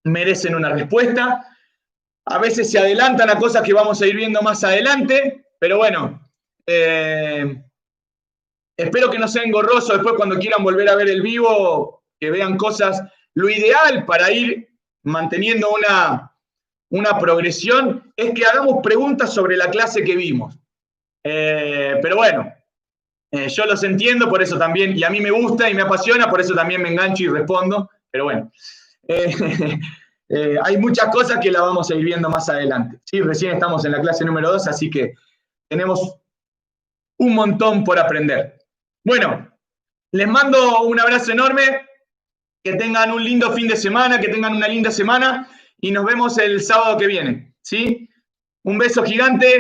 S1: merecen una respuesta. A veces se adelantan a cosas que vamos a ir viendo más adelante, pero bueno, espero que no sea engorroso después cuando quieran volver a ver el vivo, que vean cosas. Lo ideal para ir manteniendo una progresión es que hagamos preguntas sobre la clase que vimos. Pero bueno, yo los entiendo, por eso también, y a mí me gusta y me apasiona, por eso también me engancho y respondo, pero bueno. Hay muchas cosas que las vamos a ir viendo más adelante. Sí, recién estamos en la clase número 2, así que tenemos un montón por aprender. Bueno, les mando un abrazo enorme, que tengan un lindo fin de semana, que tengan una linda semana y nos vemos el sábado que viene, ¿sí? Un beso gigante.